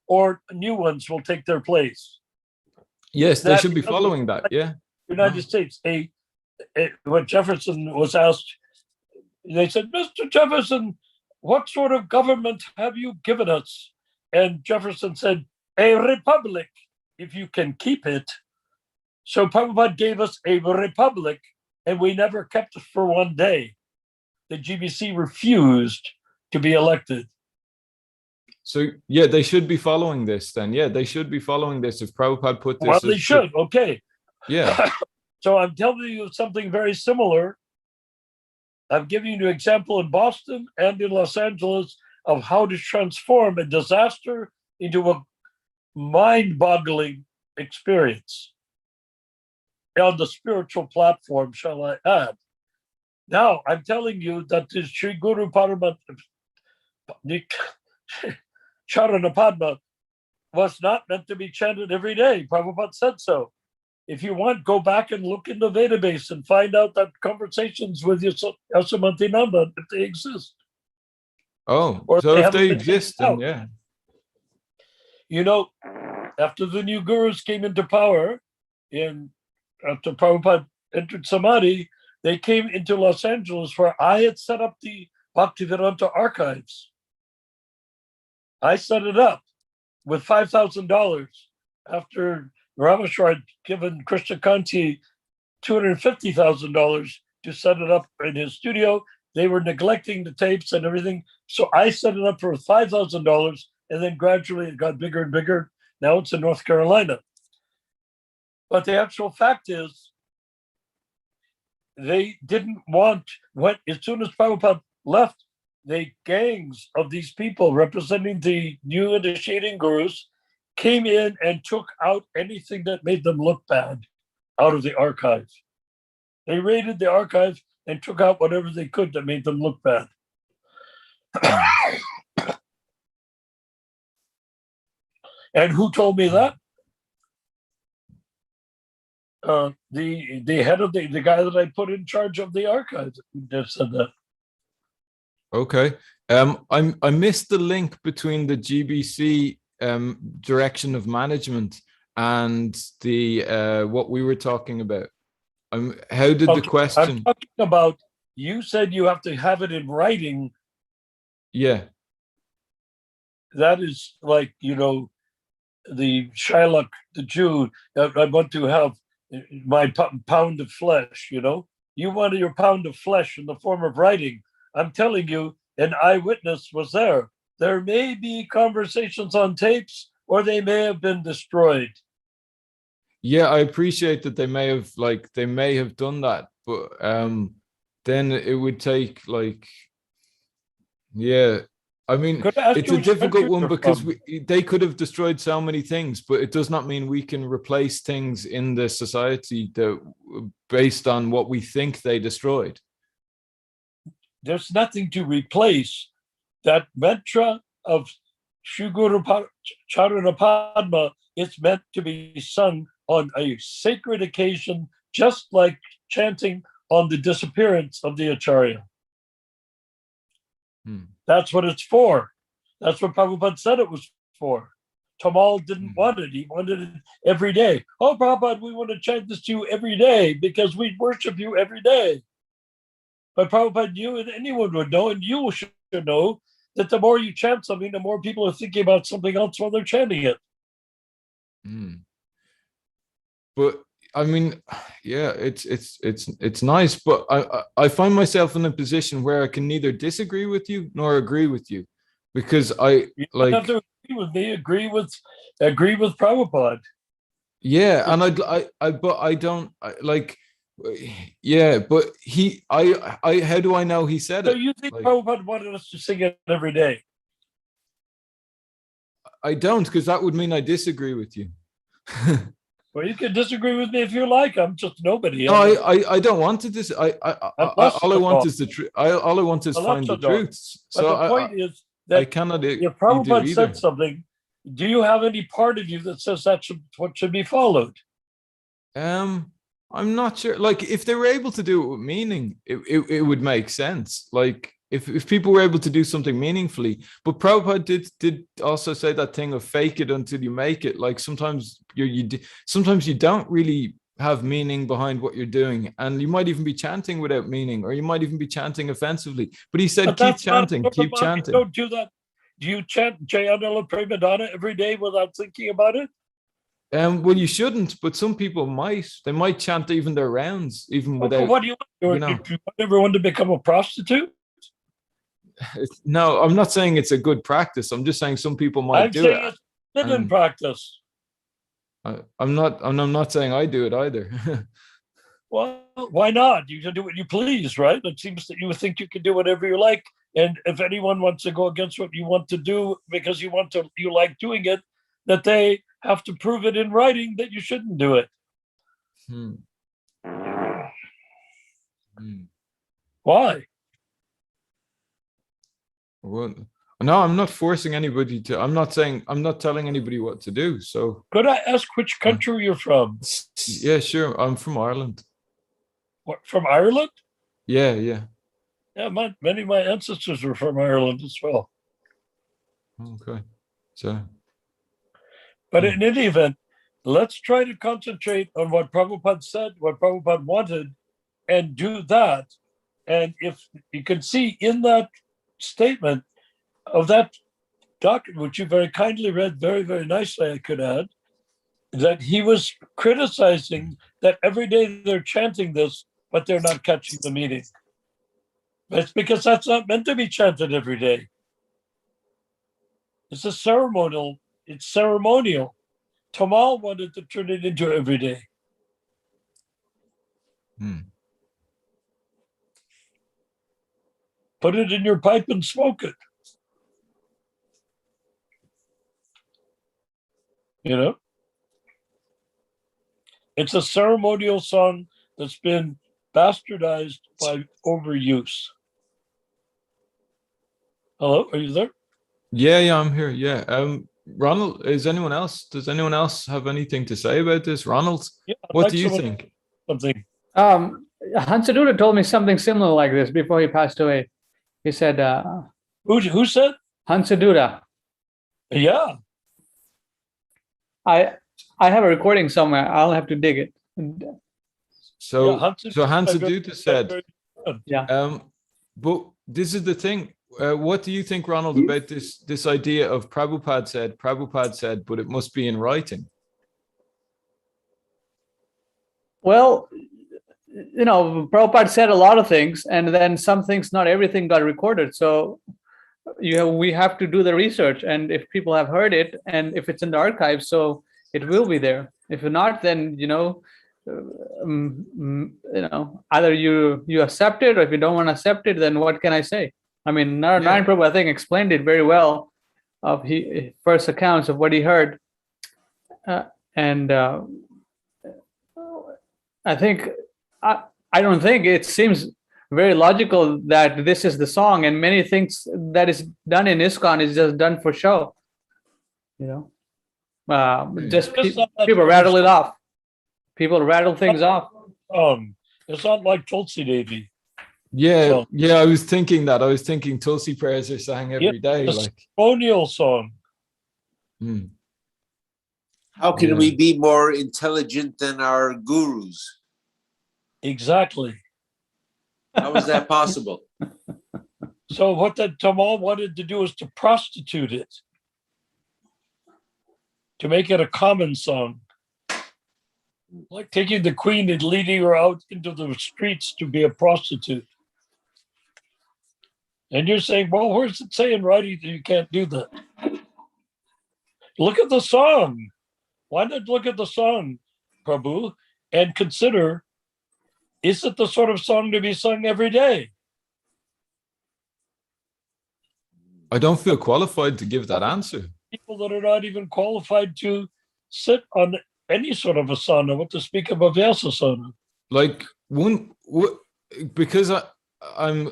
or new ones will take their place. Yes, they That should be because following that. Yeah. United States, when Jefferson was asked, they said, Mr. Jefferson, what sort of government have you given us? And Jefferson said, a republic, if you can keep it. So Prabhupada gave us a republic, and we never kept it for one day. The GBC refused to be elected. So yeah, they should be following this then. Yeah, they should be following this if Prabhupada put this. Well, they should. Okay. Yeah. So I'm telling you something very similar. I'm giving you an example in Boston and in Los Angeles of how to transform a disaster into a mind-boggling experience on the spiritual platform, shall I add. Now, I'm telling you that this Sri Guru Charanapadma was not meant to be chanted every day. Prabhupada said so. If you want, go back and look in the database and find out that conversations with Yasamanti Nanda, if they exist. Oh, Or so they if haven't they been exist, taken then out. yeah. You know, after the new gurus came into power, after Prabhupada entered Samadhi, they came into Los Angeles where I had set up the Bhaktivedanta archives. I set it up with $5,000 after Rameshwar had given Krishna Kanti $250,000 to set it up in his studio. They were neglecting the tapes and everything. So I set it up for $5,000, and then gradually it got bigger and bigger. Now it's in North Carolina. But the actual fact is, they didn't want, as soon as Prabhupada left, the gangs of these people representing the new initiating gurus came in and took out anything that made them look bad out of the archive. They raided the archive and took out whatever they could that made them look bad. And who told me that? The head of the guy that I put in charge of the archive that said that. Okay. I missed the link between the GBC direction of management and the what we were talking about. How did the question? I'm talking about, you said you have to have it in writing. Yeah. That is like, the Shylock, the Jew, I want to have my pound of flesh, You wanted your pound of flesh in the form of writing. I'm telling you, an eyewitness was there. There may be conversations on tapes, or they may have been destroyed. Yeah, I appreciate that they may have done that, but then it would take I mean, it's a difficult one because they could have destroyed so many things, but it does not mean we can replace things in the society based on what we think they destroyed. There's nothing to replace. That mantra of Shuguru Charanapadma, it's meant to be sung on a sacred occasion, just like chanting on the disappearance of the Acharya. That's what it's for. That's what Prabhupada said it was for. Tamal didn't want it. He wanted it every day. Oh, Prabhupada, we want to chant this to you every day because we worship you every day. But Prabhupada knew, and anyone would know, and you should know, that the more you chant something, the more people are thinking about something else while they're chanting it. But I mean, yeah, it's nice, but I find myself in a position where I can neither disagree with you nor agree with you, because you don't have to agree with me. Agree with Prabhupada. Yeah, and I don't like. Yeah, but how do I know he said it? So you think Prabhupada wanted us to sing it every day? I don't, because that would mean I disagree with you. Well, you can disagree with me if you like. I'm just nobody. No, I don't want to all I want is the truth. All I want is find the truth. So the point is that I cannot. If Prabhupada said something, do you have any part of you that says that's what should be followed? I'm not sure. Like, if they were able to do it with meaning, it would make sense. Like, if people were able to do something meaningfully. But Prabhupada did also say that thing of fake it until you make it. Like, sometimes sometimes you don't really have meaning behind what you're doing, and you might even be chanting without meaning, or you might even be chanting offensively. But he said, keep chanting, keep chanting. Don't do that. Do you chant Jayadala Premadana every day without thinking about it? Well, you shouldn't, but some people might. They might chant even their rounds, even without. What do you want? Do you want everyone to become a prostitute? No, I'm not saying it's a good practice. I'm just saying some people might do it. It's forbidden practice. I'm not saying I do it either. Well, why not? You can do what you please, right? It seems that you think you can do whatever you like, and if anyone wants to go against what you want to do because you like doing it, that they have to prove it in writing that you shouldn't do it. Why? Well, no, I'm not forcing anybody to. I'm not telling anybody what to do. So could I ask which country you're from? Yeah, sure. I'm from Ireland. What, from Ireland? Yeah. Yeah, many of my ancestors were from Ireland as well. Okay. So but in any event, let's try to concentrate on what Prabhupada said, what Prabhupada wanted, and do that. And if you can see in that statement of that document, which you very kindly read very, very nicely, I could add, that he was criticizing that every day they're chanting this, but they're not catching the meaning. It's because that's not meant to be chanted every day. It's a ceremonial. It's ceremonial. Tamal wanted to turn it into every day. Put it in your pipe and smoke it. You know? It's a ceremonial song that's been bastardized by overuse. Hello, are you there? Yeah, I'm here. Yeah. Ronald, does anyone else have anything to say about this? Ronald, Yeah, I'd what like do you someone- think? Something. Hansaduda told me something similar like this before he passed away. He said, Who said? Hansaduda, Yeah. I have a recording somewhere. I'll have to dig it. So, Yeah, Hansa- so Hansa Duta said, Yeah. but this is the thing. What do you think, Ronald, about this idea of Prabhupada said, but it must be in writing? Well, Prabhupada said a lot of things, and then some things, not everything got recorded. So we have to do the research, and if people have heard it, and if it's in the archives, so it will be there. If not, then either you accept it, or if you don't want to accept it, then what can I say? I mean, Narayan Prabhu, I think, explained it very well of his first accounts of what he heard, and I think I don't think it seems very logical that this is the song, and many things that is done in ISKCON is just done for show. Just people rattle it off. People rattle things off. It's not like Tulsi Devi. Yeah, I was thinking that. I was thinking Tulsi prayers are sang every day. It's a ceremonial song. How can we be more intelligent than our gurus? Exactly. How is that possible? So what the Tamal wanted to do is to prostitute it, to make it a common song, like taking the queen and leading her out into the streets to be a prostitute. And you're saying, well, where's it say in writing that you can't do that? Look at the song. Why not look at the song, Prabhu, and consider, is it the sort of song to be sung every day? I don't feel qualified to give that answer. People that are not even qualified to sit on any sort of asana, what to speak of a vyasasana. Like because I'm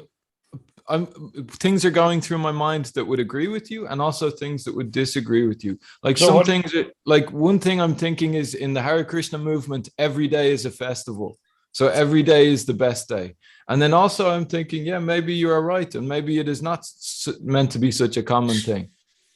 things are going through my mind that would agree with you, and also things that would disagree with you. Like some things, like one thing I'm thinking is in the Hare Krishna movement, every day is a festival. So every day is the best day. And then also I'm thinking, yeah, maybe you are right. And maybe it is not meant to be such a common thing.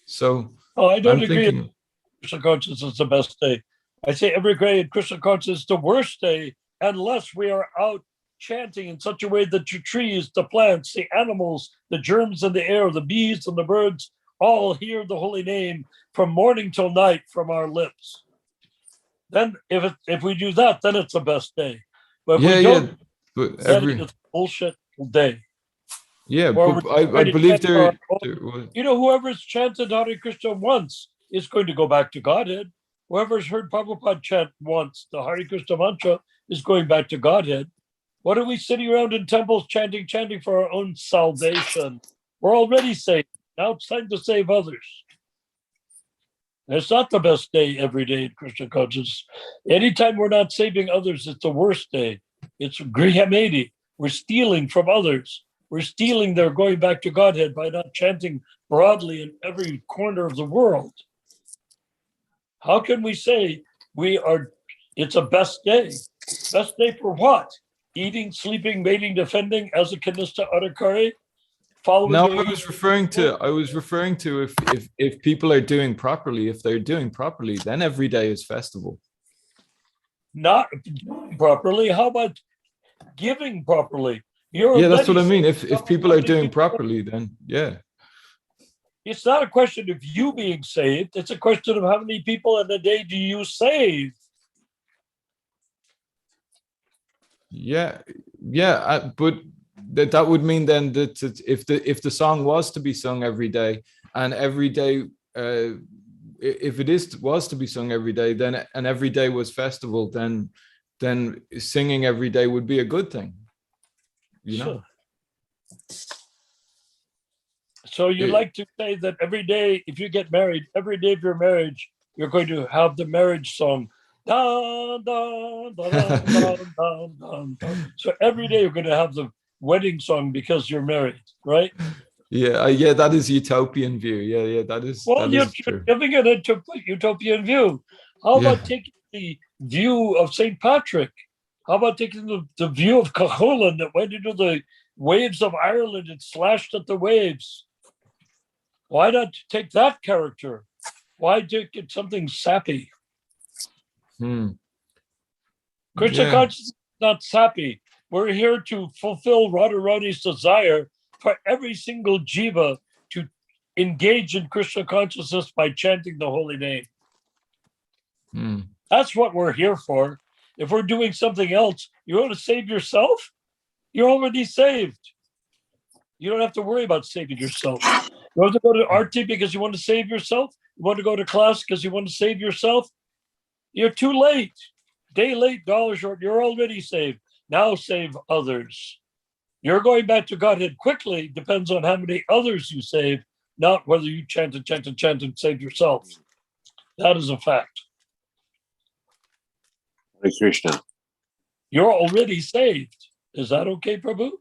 So I don't agree. Krishna consciousness is the best day. I say every day in Krishna consciousness is the worst day, unless we are out chanting in such a way that the trees, the plants, the animals, the germs in the air, the bees and the birds all hear the holy name from morning till night from our lips. Then if we do that, then it's the best day. But if we don't, but then it's a bullshit day. Yeah, but I believe there. Whoever's chanted Hare Krishna once is going to go back to Godhead. Whoever's heard Prabhupada chant once the Hare Krishna mantra is going back to Godhead. What are we sitting around in temples chanting for our own salvation? We're already saved. Now it's time to save others. It's not the best day every day in Krishna consciousness. Anytime we're not saving others, it's the worst day. It's Grihamedi. We're stealing from others. We're stealing their going back to Godhead by not chanting broadly in every corner of the world. How can we say it's a best day? Best day for what? Eating, sleeping, mating, defending, as a kanista adhikari? No, I was referring to if people are doing properly, if they're doing properly, then every day is festival. Not doing properly. How about giving properly? That's what I mean. If people are doing properly, then yeah. It's not a question of you being saved. It's a question of how many people in a day do you save? Yeah, Yeah, but that would mean then that if the song was to be sung every day, and every day, if it was to be sung every day, then and every day was festival, then singing every day would be a good thing. You know. So you like to say that every day, if you get married, every day of your marriage, you're going to have the marriage song. Dun, dun, dun, dun, dun, dun, dun, dun. So every day you're going to have the wedding song because you're married, right? Yeah, yeah, that is utopian view. Yeah, that is. Well, that you're is true. giving it a utopian view. How Yeah. about taking the view of St. Patrick? How about taking the view of Cuchulainn that went into the waves of Ireland and slashed at the waves? Why not take that character? Why take it something sappy? Krishna Yeah. consciousness is not sappy. We're here to fulfill Radharani's desire for every single jiva to engage in Krishna consciousness by chanting the holy name. That's what we're here for. If we're doing something else, you want to save yourself? You're already saved. You don't have to worry about saving yourself. You want to go to RT because you want to save yourself? You want to go to class because you want to save yourself? You're too late. Day late, dollar short. You're already saved. Now save others. You're going back to Godhead quickly depends on how many others you save, not whether you chant and save yourself. That is a fact. Hare Krishna. You're already saved. Is that okay, Prabhu?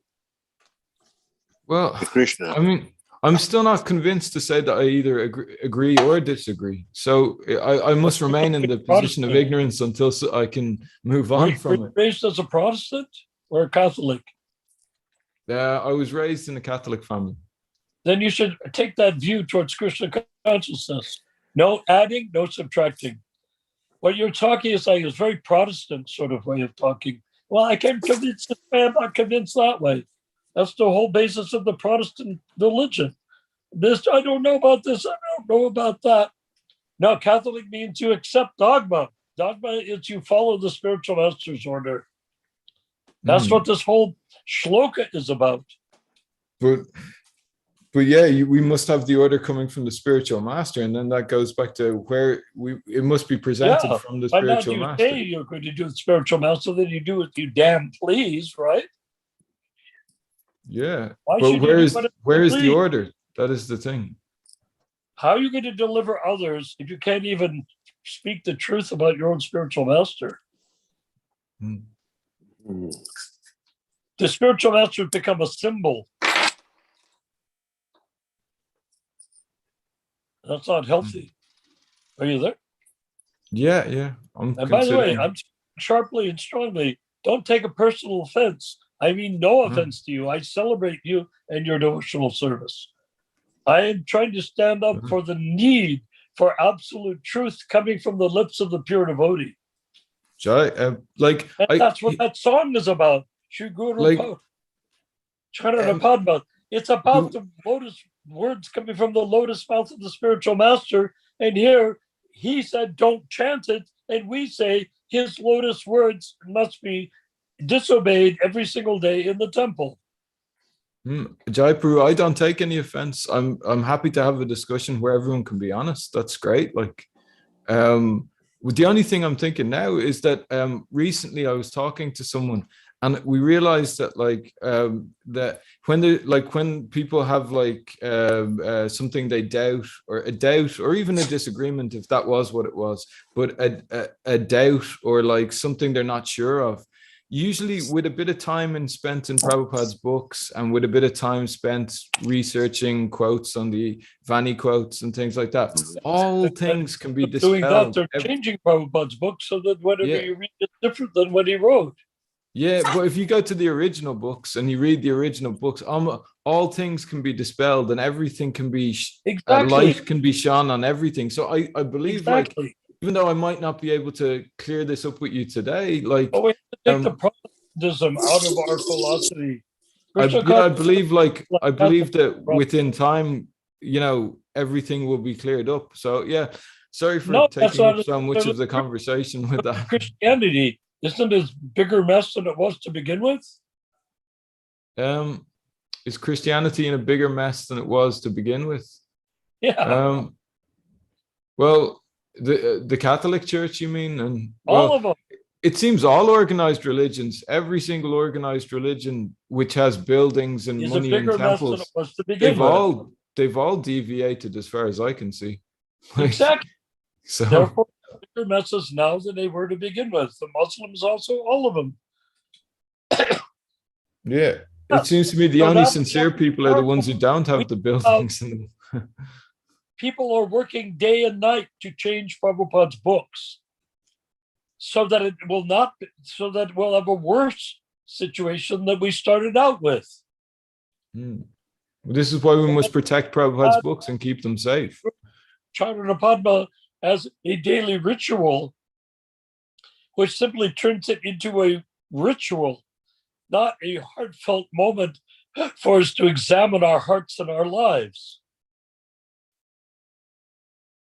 Well, Hare Krishna. I mean, I'm still not convinced to say that I either agree or disagree. So I must remain in the position of ignorance until I can move on from Were you it. raised as a Protestant or a Catholic? I was raised in a Catholic family. Then you should take that view towards Krishna consciousness. No adding, no subtracting. What you're talking is like a very Protestant sort of way of talking. Well, I can't convince this way, I'm not convinced that way. That's the whole basis of the Protestant religion. This, I don't know about this, I don't know about that. No, Catholic means you accept dogma. Dogma is you follow the spiritual master's order. That's what this whole shloka is about. But yeah, we must have the order coming from the spiritual master, and then that goes back to where it must be presented from the spiritual master. Say you're going to do the spiritual master, then you do it, you damn please, right? Yeah, Why but where is the please? order? That is the thing. How are you going to deliver others if you can't even speak the truth about your own spiritual master? The spiritual master has become a symbol. That's not healthy. Are you there? Yeah. And by the way, I'm sharply and strongly, don't take a personal offense. I mean no offense to you. I celebrate you and your devotional service. I am trying to stand up for the need for absolute truth coming from the lips of the pure devotee. And that's what that song is about. It's about the lotus words coming from the lotus mouth of the spiritual master. And here he said, don't chant it. And we say his lotus words must be disobeyed every single day in the temple. Jaipur, I don't take any offense. I'm happy to have a discussion where everyone can be honest. That's great. The only thing I'm thinking now is that recently I was talking to someone, and we realized that that when people have something they doubt, or even a disagreement, if that was what it was, but a doubt or something they're not sure of, usually with a bit of time spent in Prabhupada's books and with a bit of time spent researching quotes on the Vani quotes and things like that, all things can be dispelled. Doing that, they're changing Prabhupada's books so that whatever you read is different than what he wrote. Yeah, but if you go to the original books and you read the original books, all things can be dispelled and everything can be, light can be shone on everything. So I believe even though I might not be able to clear this up with you today, we have to take the Protestantism out of our philosophy. I believe that within time, everything will be cleared up. So yeah, sorry for taking up so much of the conversation with that. Christianity isn't as bigger mess than it was to begin with. is Christianity in a bigger mess than it was to begin with? Yeah, Well, the Catholic Church, you mean? And all well, of them. it seems all organized religions, every single organized religion which has buildings and Is a money and bigger mess than it temples, was to begin with. they've all deviated as far as I can see. Like, Exactly. so Therefore, bigger messes now than they were to begin with. The Muslims also, all of them. yeah, it seems to me the So only that's sincere people are the ones who don't have the buildings. And people are working day and night to change Prabhupada's books so that it will not, so that we'll have a worse situation than we started out with. This is why we must protect Prabhupada's books and keep them safe. Charanapadma as a daily ritual, which simply turns it into a ritual, not a heartfelt moment for us to examine our hearts and our lives.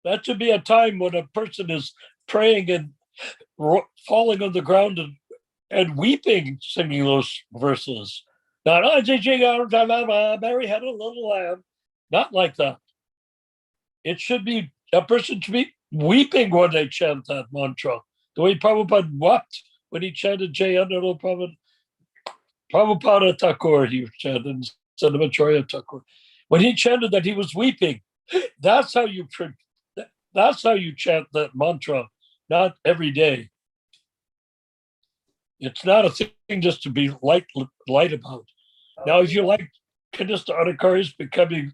That should be a time when a person is praying and falling on the ground and weeping, singing those verses. Not, Mary had a little lamb. Not like that. It should be, a person should be weeping when they chant that mantra. The way Prabhupada wept when he chanted Jayanta Prabhupada Thakur, he chanted instead of Acharya Thakur. When he chanted that, he was weeping. That's how you chant that mantra, not every day. It's not a thing just to be light about. Now, if you like Kanista Adhikaris becoming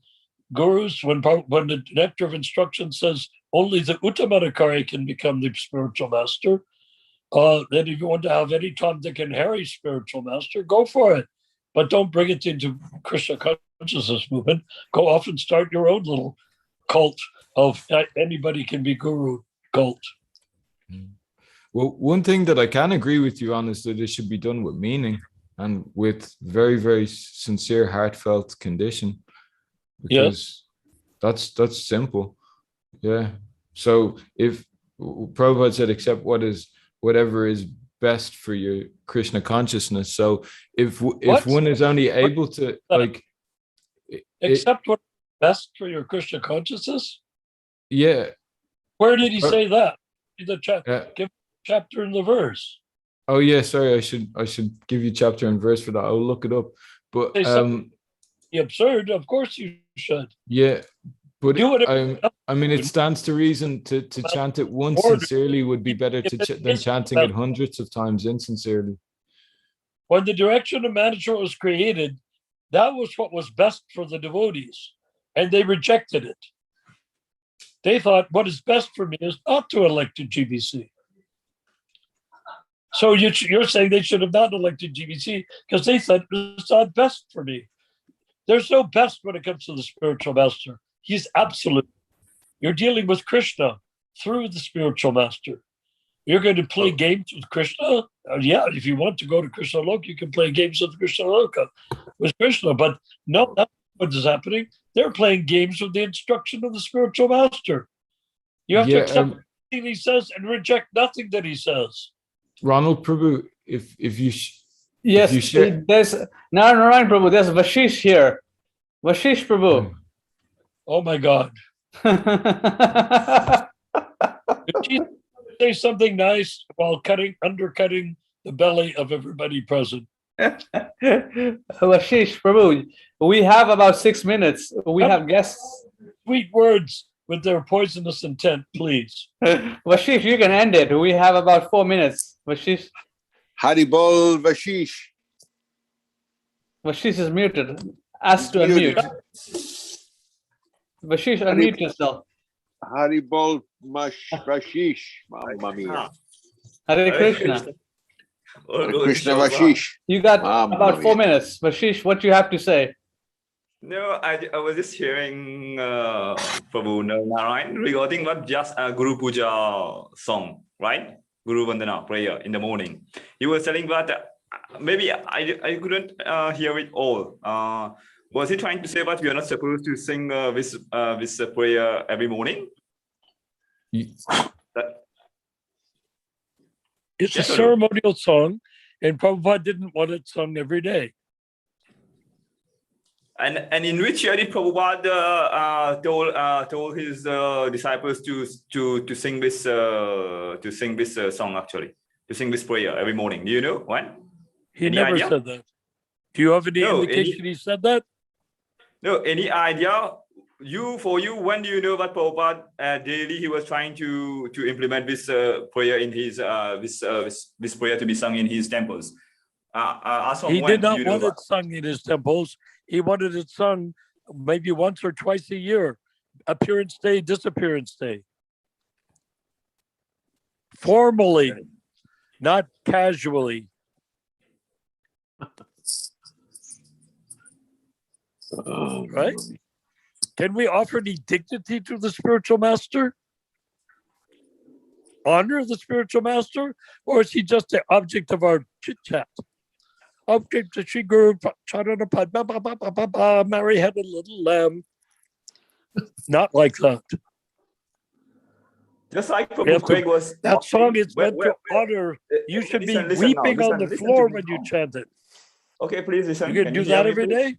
gurus, when the nectar of instruction says only the Uttamadhikari can become the spiritual master, then if you want to have any Tom, Dick, and Harry spiritual master, go for it. But don't bring it into Krishna consciousness movement. Go off and start your own little cult of anybody can be guru cult. Well, one thing that I can agree with you on is that it should be done with meaning and with very, very sincere, heartfelt condition. Because that's simple. Yeah. So if Prabhupada said, accept whatever is best for your Krishna consciousness. So if one is only able to accept what's best for your Krishna consciousness. Yeah. Where did he say that? Give chapter and the verse. Oh yeah, sorry. I should give you chapter and verse for that. I'll look it up. But absurd. Of course you should. Yeah, but I mean, it stands to reason to chant it once sincerely would be better than chanting it hundreds of times insincerely. When the direction of management was created, that was what was best for the devotees, and they rejected it. They thought what is best for me is not to elect a GBC. So you're saying they should have not elected GBC because they thought it's not best for me. There's no best when it comes to the spiritual master. He's absolute. You're dealing with Krishna through the spiritual master. You're going to play games with Krishna? Yeah, if you want to go to Krishna Loka, you can play games with Krishna Loka, with Krishna. But no, that's what is happening. They're playing games with the instruction of the spiritual master. You have to accept everything he says and reject nothing that he says. Ronald Prabhu, if you there's Narayan Prabhu, there's Vashish here. Vashish Prabhu. Oh my God. Did she say something nice while undercutting the belly of everybody present? Vashish Prabhu, we have about 6 minutes. We have guests. Sweet words with their poisonous intent, please. Vashish, you can end it. We have about 4 minutes. Vashish. Haribol Vashish. Vashish is muted. Ask to unmute. Vashish, unmute yourself. Haribol Vashish. Mamma mia. Hare Krishna. Krishna Vashish. You got about 4 minutes. Vashish, what do you have to say? No, I was just hearing Prabhu Narayan regarding what just a Guru Puja song, right? Guru Vandana prayer in the morning. He was telling that maybe I couldn't hear it all. Was he trying to say that we are not supposed to sing this prayer every morning? It's a ceremonial song, and Prabhupada didn't want it sung every day. And in which year did Prabhupada told his disciples to sing this song, actually, to sing this prayer every morning? Do you know when? He Any never idea? said that. Do you have any No, indication he said that? No, any idea? When do you know that Prabhupada daily he was trying to implement this prayer in his this prayer to be sung in his temples? He did not want it sung in his temples. He wanted it sung maybe once or twice a year, appearance day, disappearance day. Formally, not casually. Right? Can we offer any dignity to the spiritual master? Honor the spiritual master? Or is he just the object of our chit chat? Object to Sri Guru, Mary had a little lamb. Not like that. Just like Prabhu Craig was. That song is meant to honor. You should be weeping on the floor when you chant it. Okay, please listen. You can do that every day?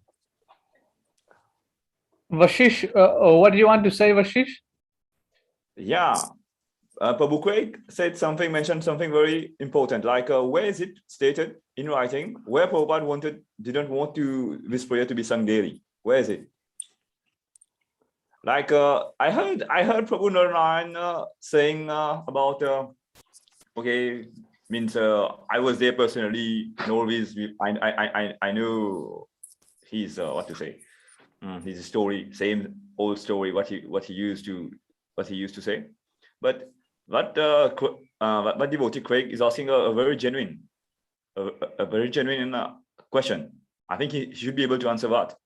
Vashish, what do you want to say, Vashish? Yeah. Prabhu Craig mentioned something very important. Like, where is it stated in writing where Prabhupada didn't want this prayer to be sung daily? Where is it? Like, I heard Prabhu Narayan saying about, okay, means I was there personally. Always, I know his what to say, his story, same old story, what he used to say, but what devotee Craig is asking a very genuine question. I think he should be able to answer that.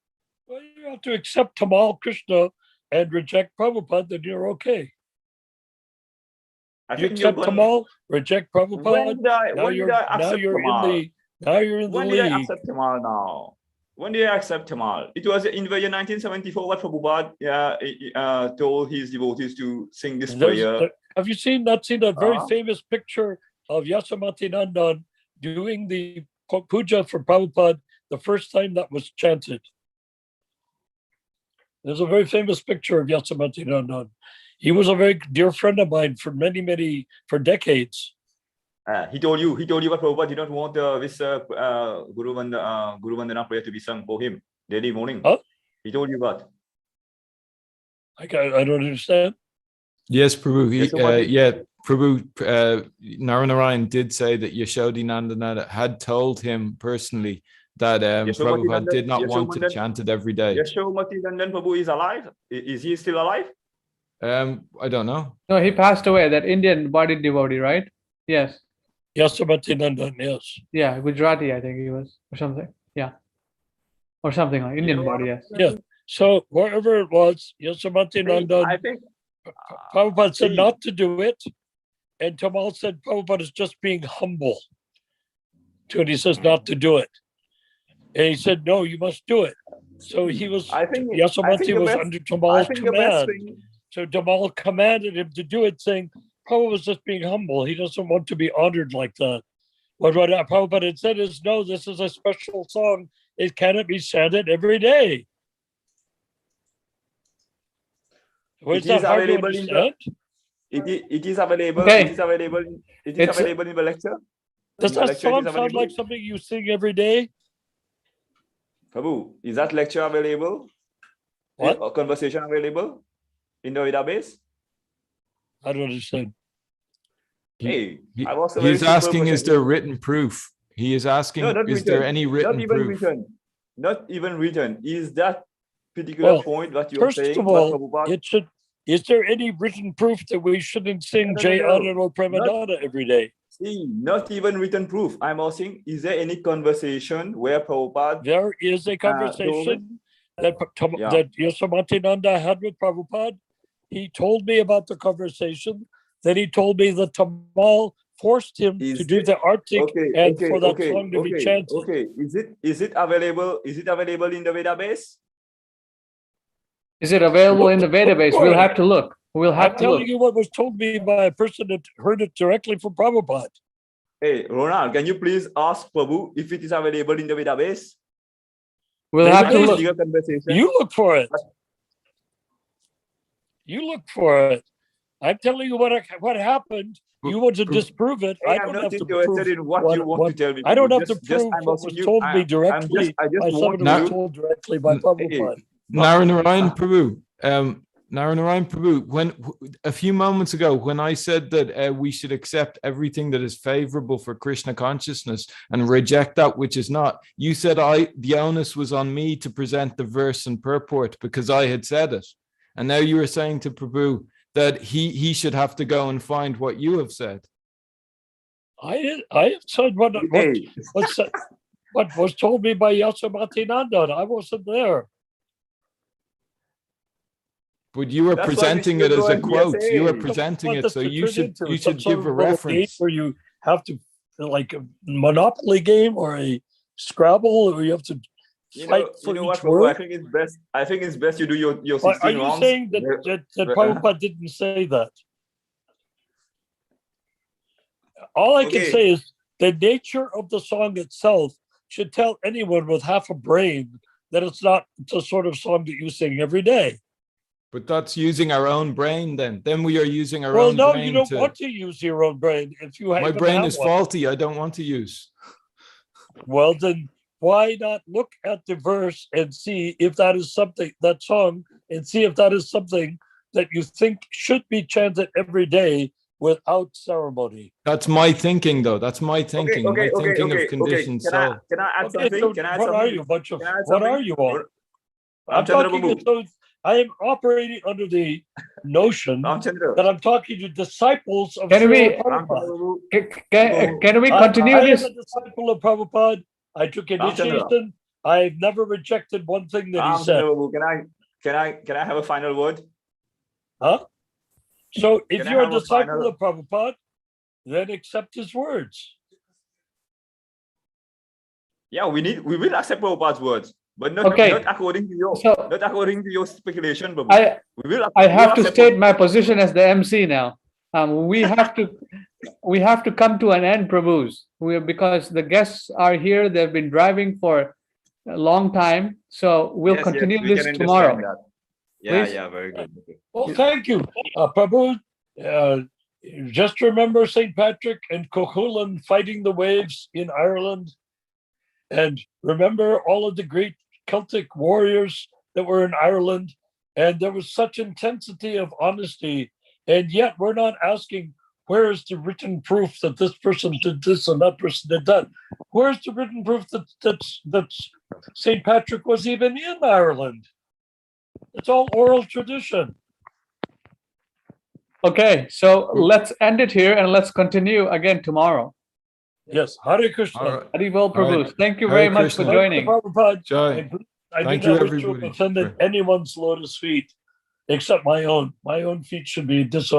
Well, you have to accept Tamal Krishna and reject Prabhupada, then you're okay. You accept Tamal, reject Prabhupada. Now you're in the When league. did I accept Tamal now? When did I accept Tamal? It was in the year 1974 what Prabhupada told his devotees to sing this prayer. Have you not seen that very famous picture of Yasomati Nandan doing the puja for Prabhupada the first time that was chanted? There's a very famous picture of Yasomati Nandan. He was a very dear friend of mine for for decades. He told you what Prabhupada did not want this Guru Vandana prayer to be sung for him daily morning. Huh? He told you what? I don't understand. Yes, Prabhu. Prabhu Narayan did say that Yashodhanandana had told him personally that Prabhupada did not want to chant it every day. Yasomati Nandan Prabhu is alive? Is he still alive? I don't know. No, he passed away. That Indian body devotee, right? Yes. Yasomati Nandan, yes. Yeah, Gujarati, I think he was, or something. Yeah. Or something like Indian body, yes. Yeah. So wherever it was, Yasomati Nandan, I think Prabhupada said not to do it. And Tamal said Prabhupada is just being humble. And he says not to do it. And he said, no, you must do it. So Yasomati was under Tamal's command. So Tamal commanded him to do it, saying, Prabhupada was just being humble. He doesn't want to be honored like that. What Prabhupada had said is, no, this is a special song. It cannot be chanted every day. It is available in the lecture. Does that song sound like something you sing every day? Prabhu, is that lecture available? What? Or conversation available in the database? I don't understand. He's asking, is there written proof? He is asking, is there any written proof? Not even written. Is that particular point that you're saying? First of all, is there any written proof that we shouldn't sing Jai Anand Premadana every day? See, not even written proof. I'm asking, is there any conversation where Prabhupada... There is a conversation that Yasomati Nanda had with Prabhupada. He told me about the conversation. Then he told me that Tamal forced him to do the artik and for that song to be chanted. Okay, is it available? Is it available in the database? Is it available in the database? We'll have to look. I'm telling you what was told me by a person that heard it directly from Prabhupada. Hey, Ronald, can you please ask Prabhu if it is available in the database? We'll Maybe have to they- look. legal conversation. You look for it. You look for it. I'm telling you what happened. You want to disprove it. Hey, I I'm don't not have to interested prove in what you want to tell me. I don't have to Just prove I'm what asking was you. told me I directly just by want someone who to- was told directly by Hey, Prabhupada. Narayana Prabhu, Narayana Prabhu, when a few moments ago, when I said that we should accept everything that is favorable for Krishna consciousness and reject that which is not, you said the onus was on me to present the verse and purport because I had said it. And now you are saying to Prabhu that he should have to go and find what you have said. I have said what was told me by Yasomati-Nandan. I wasn't there. But you are That's why we presenting it still as go a and quote. hearsay. You are What presenting it, this so to you turn into? should Some sort give of a little game reference. where you have to, like a Monopoly game or a Scrabble, where you have to fight for what, each Prabhu, word. I think it's best you do your Are 16 you rounds. saying that Prabhupada didn't say that? All I can Okay. say is the nature of the song itself should tell anyone with half a brain that it's not the sort of song that you sing every day. But that's using our own brain then. Then we are using our Well, own no, brain you don't to... want to use your own brain if you My even brain have is one. faulty. I don't want to use. Well, then why not look at the verse and see if that is something, that song, and see if that is something that you think should be chanted every day without ceremony. That's my thinking, though. That's my thinking. Okay. My thinking of conditioned soul. Can I add Okay, something? so Can I add what something? are you, bunch of, Can I add what something? are you all? I'm Ramchandra talking Babu. as though I am operating under the notion Ramchandra. that I'm talking to disciples of Can we- Srila Prabhupada. Can we continue I am this? a disciple of Prabhupada. I took initiation. I've never rejected one thing that he said. Ramchandra Babu, can I have a final word? Huh? So if Can I you're a have a disciple final- of Prabhupada, then accept his words. Yeah, we will accept Prabhupada's words, but not Okay. according to your So- not according to your speculation, Babu. I We have to accept state my position as the MC now. We have to come to an end, Prabhus. Because the guests are here. They've been driving for a long time. So we'll Yes, continue we this can understand tomorrow. that. Yeah, Please? yeah, very good. Okay. Well, thank you, Prabhu. Just remember St. Patrick and Cuchulainn fighting the waves in Ireland. And remember all of the great Celtic warriors that were in Ireland. And there was such intensity of honesty. And yet we're not asking, where is the written proof that this person did this and that person did that? Where's the written proof that St. Patrick was even in Ireland? It's all oral tradition. Okay, so let's end it here and let's continue again tomorrow. Yes, Hare Krishna. All right. Haribol Prabhus. Thank you Hare very much for Krishna. joining. Prabhupada. Jai. I Thank did not you, wish to have everybody. offended anyone's lotus feet except my own. My own feet should be disobeyed.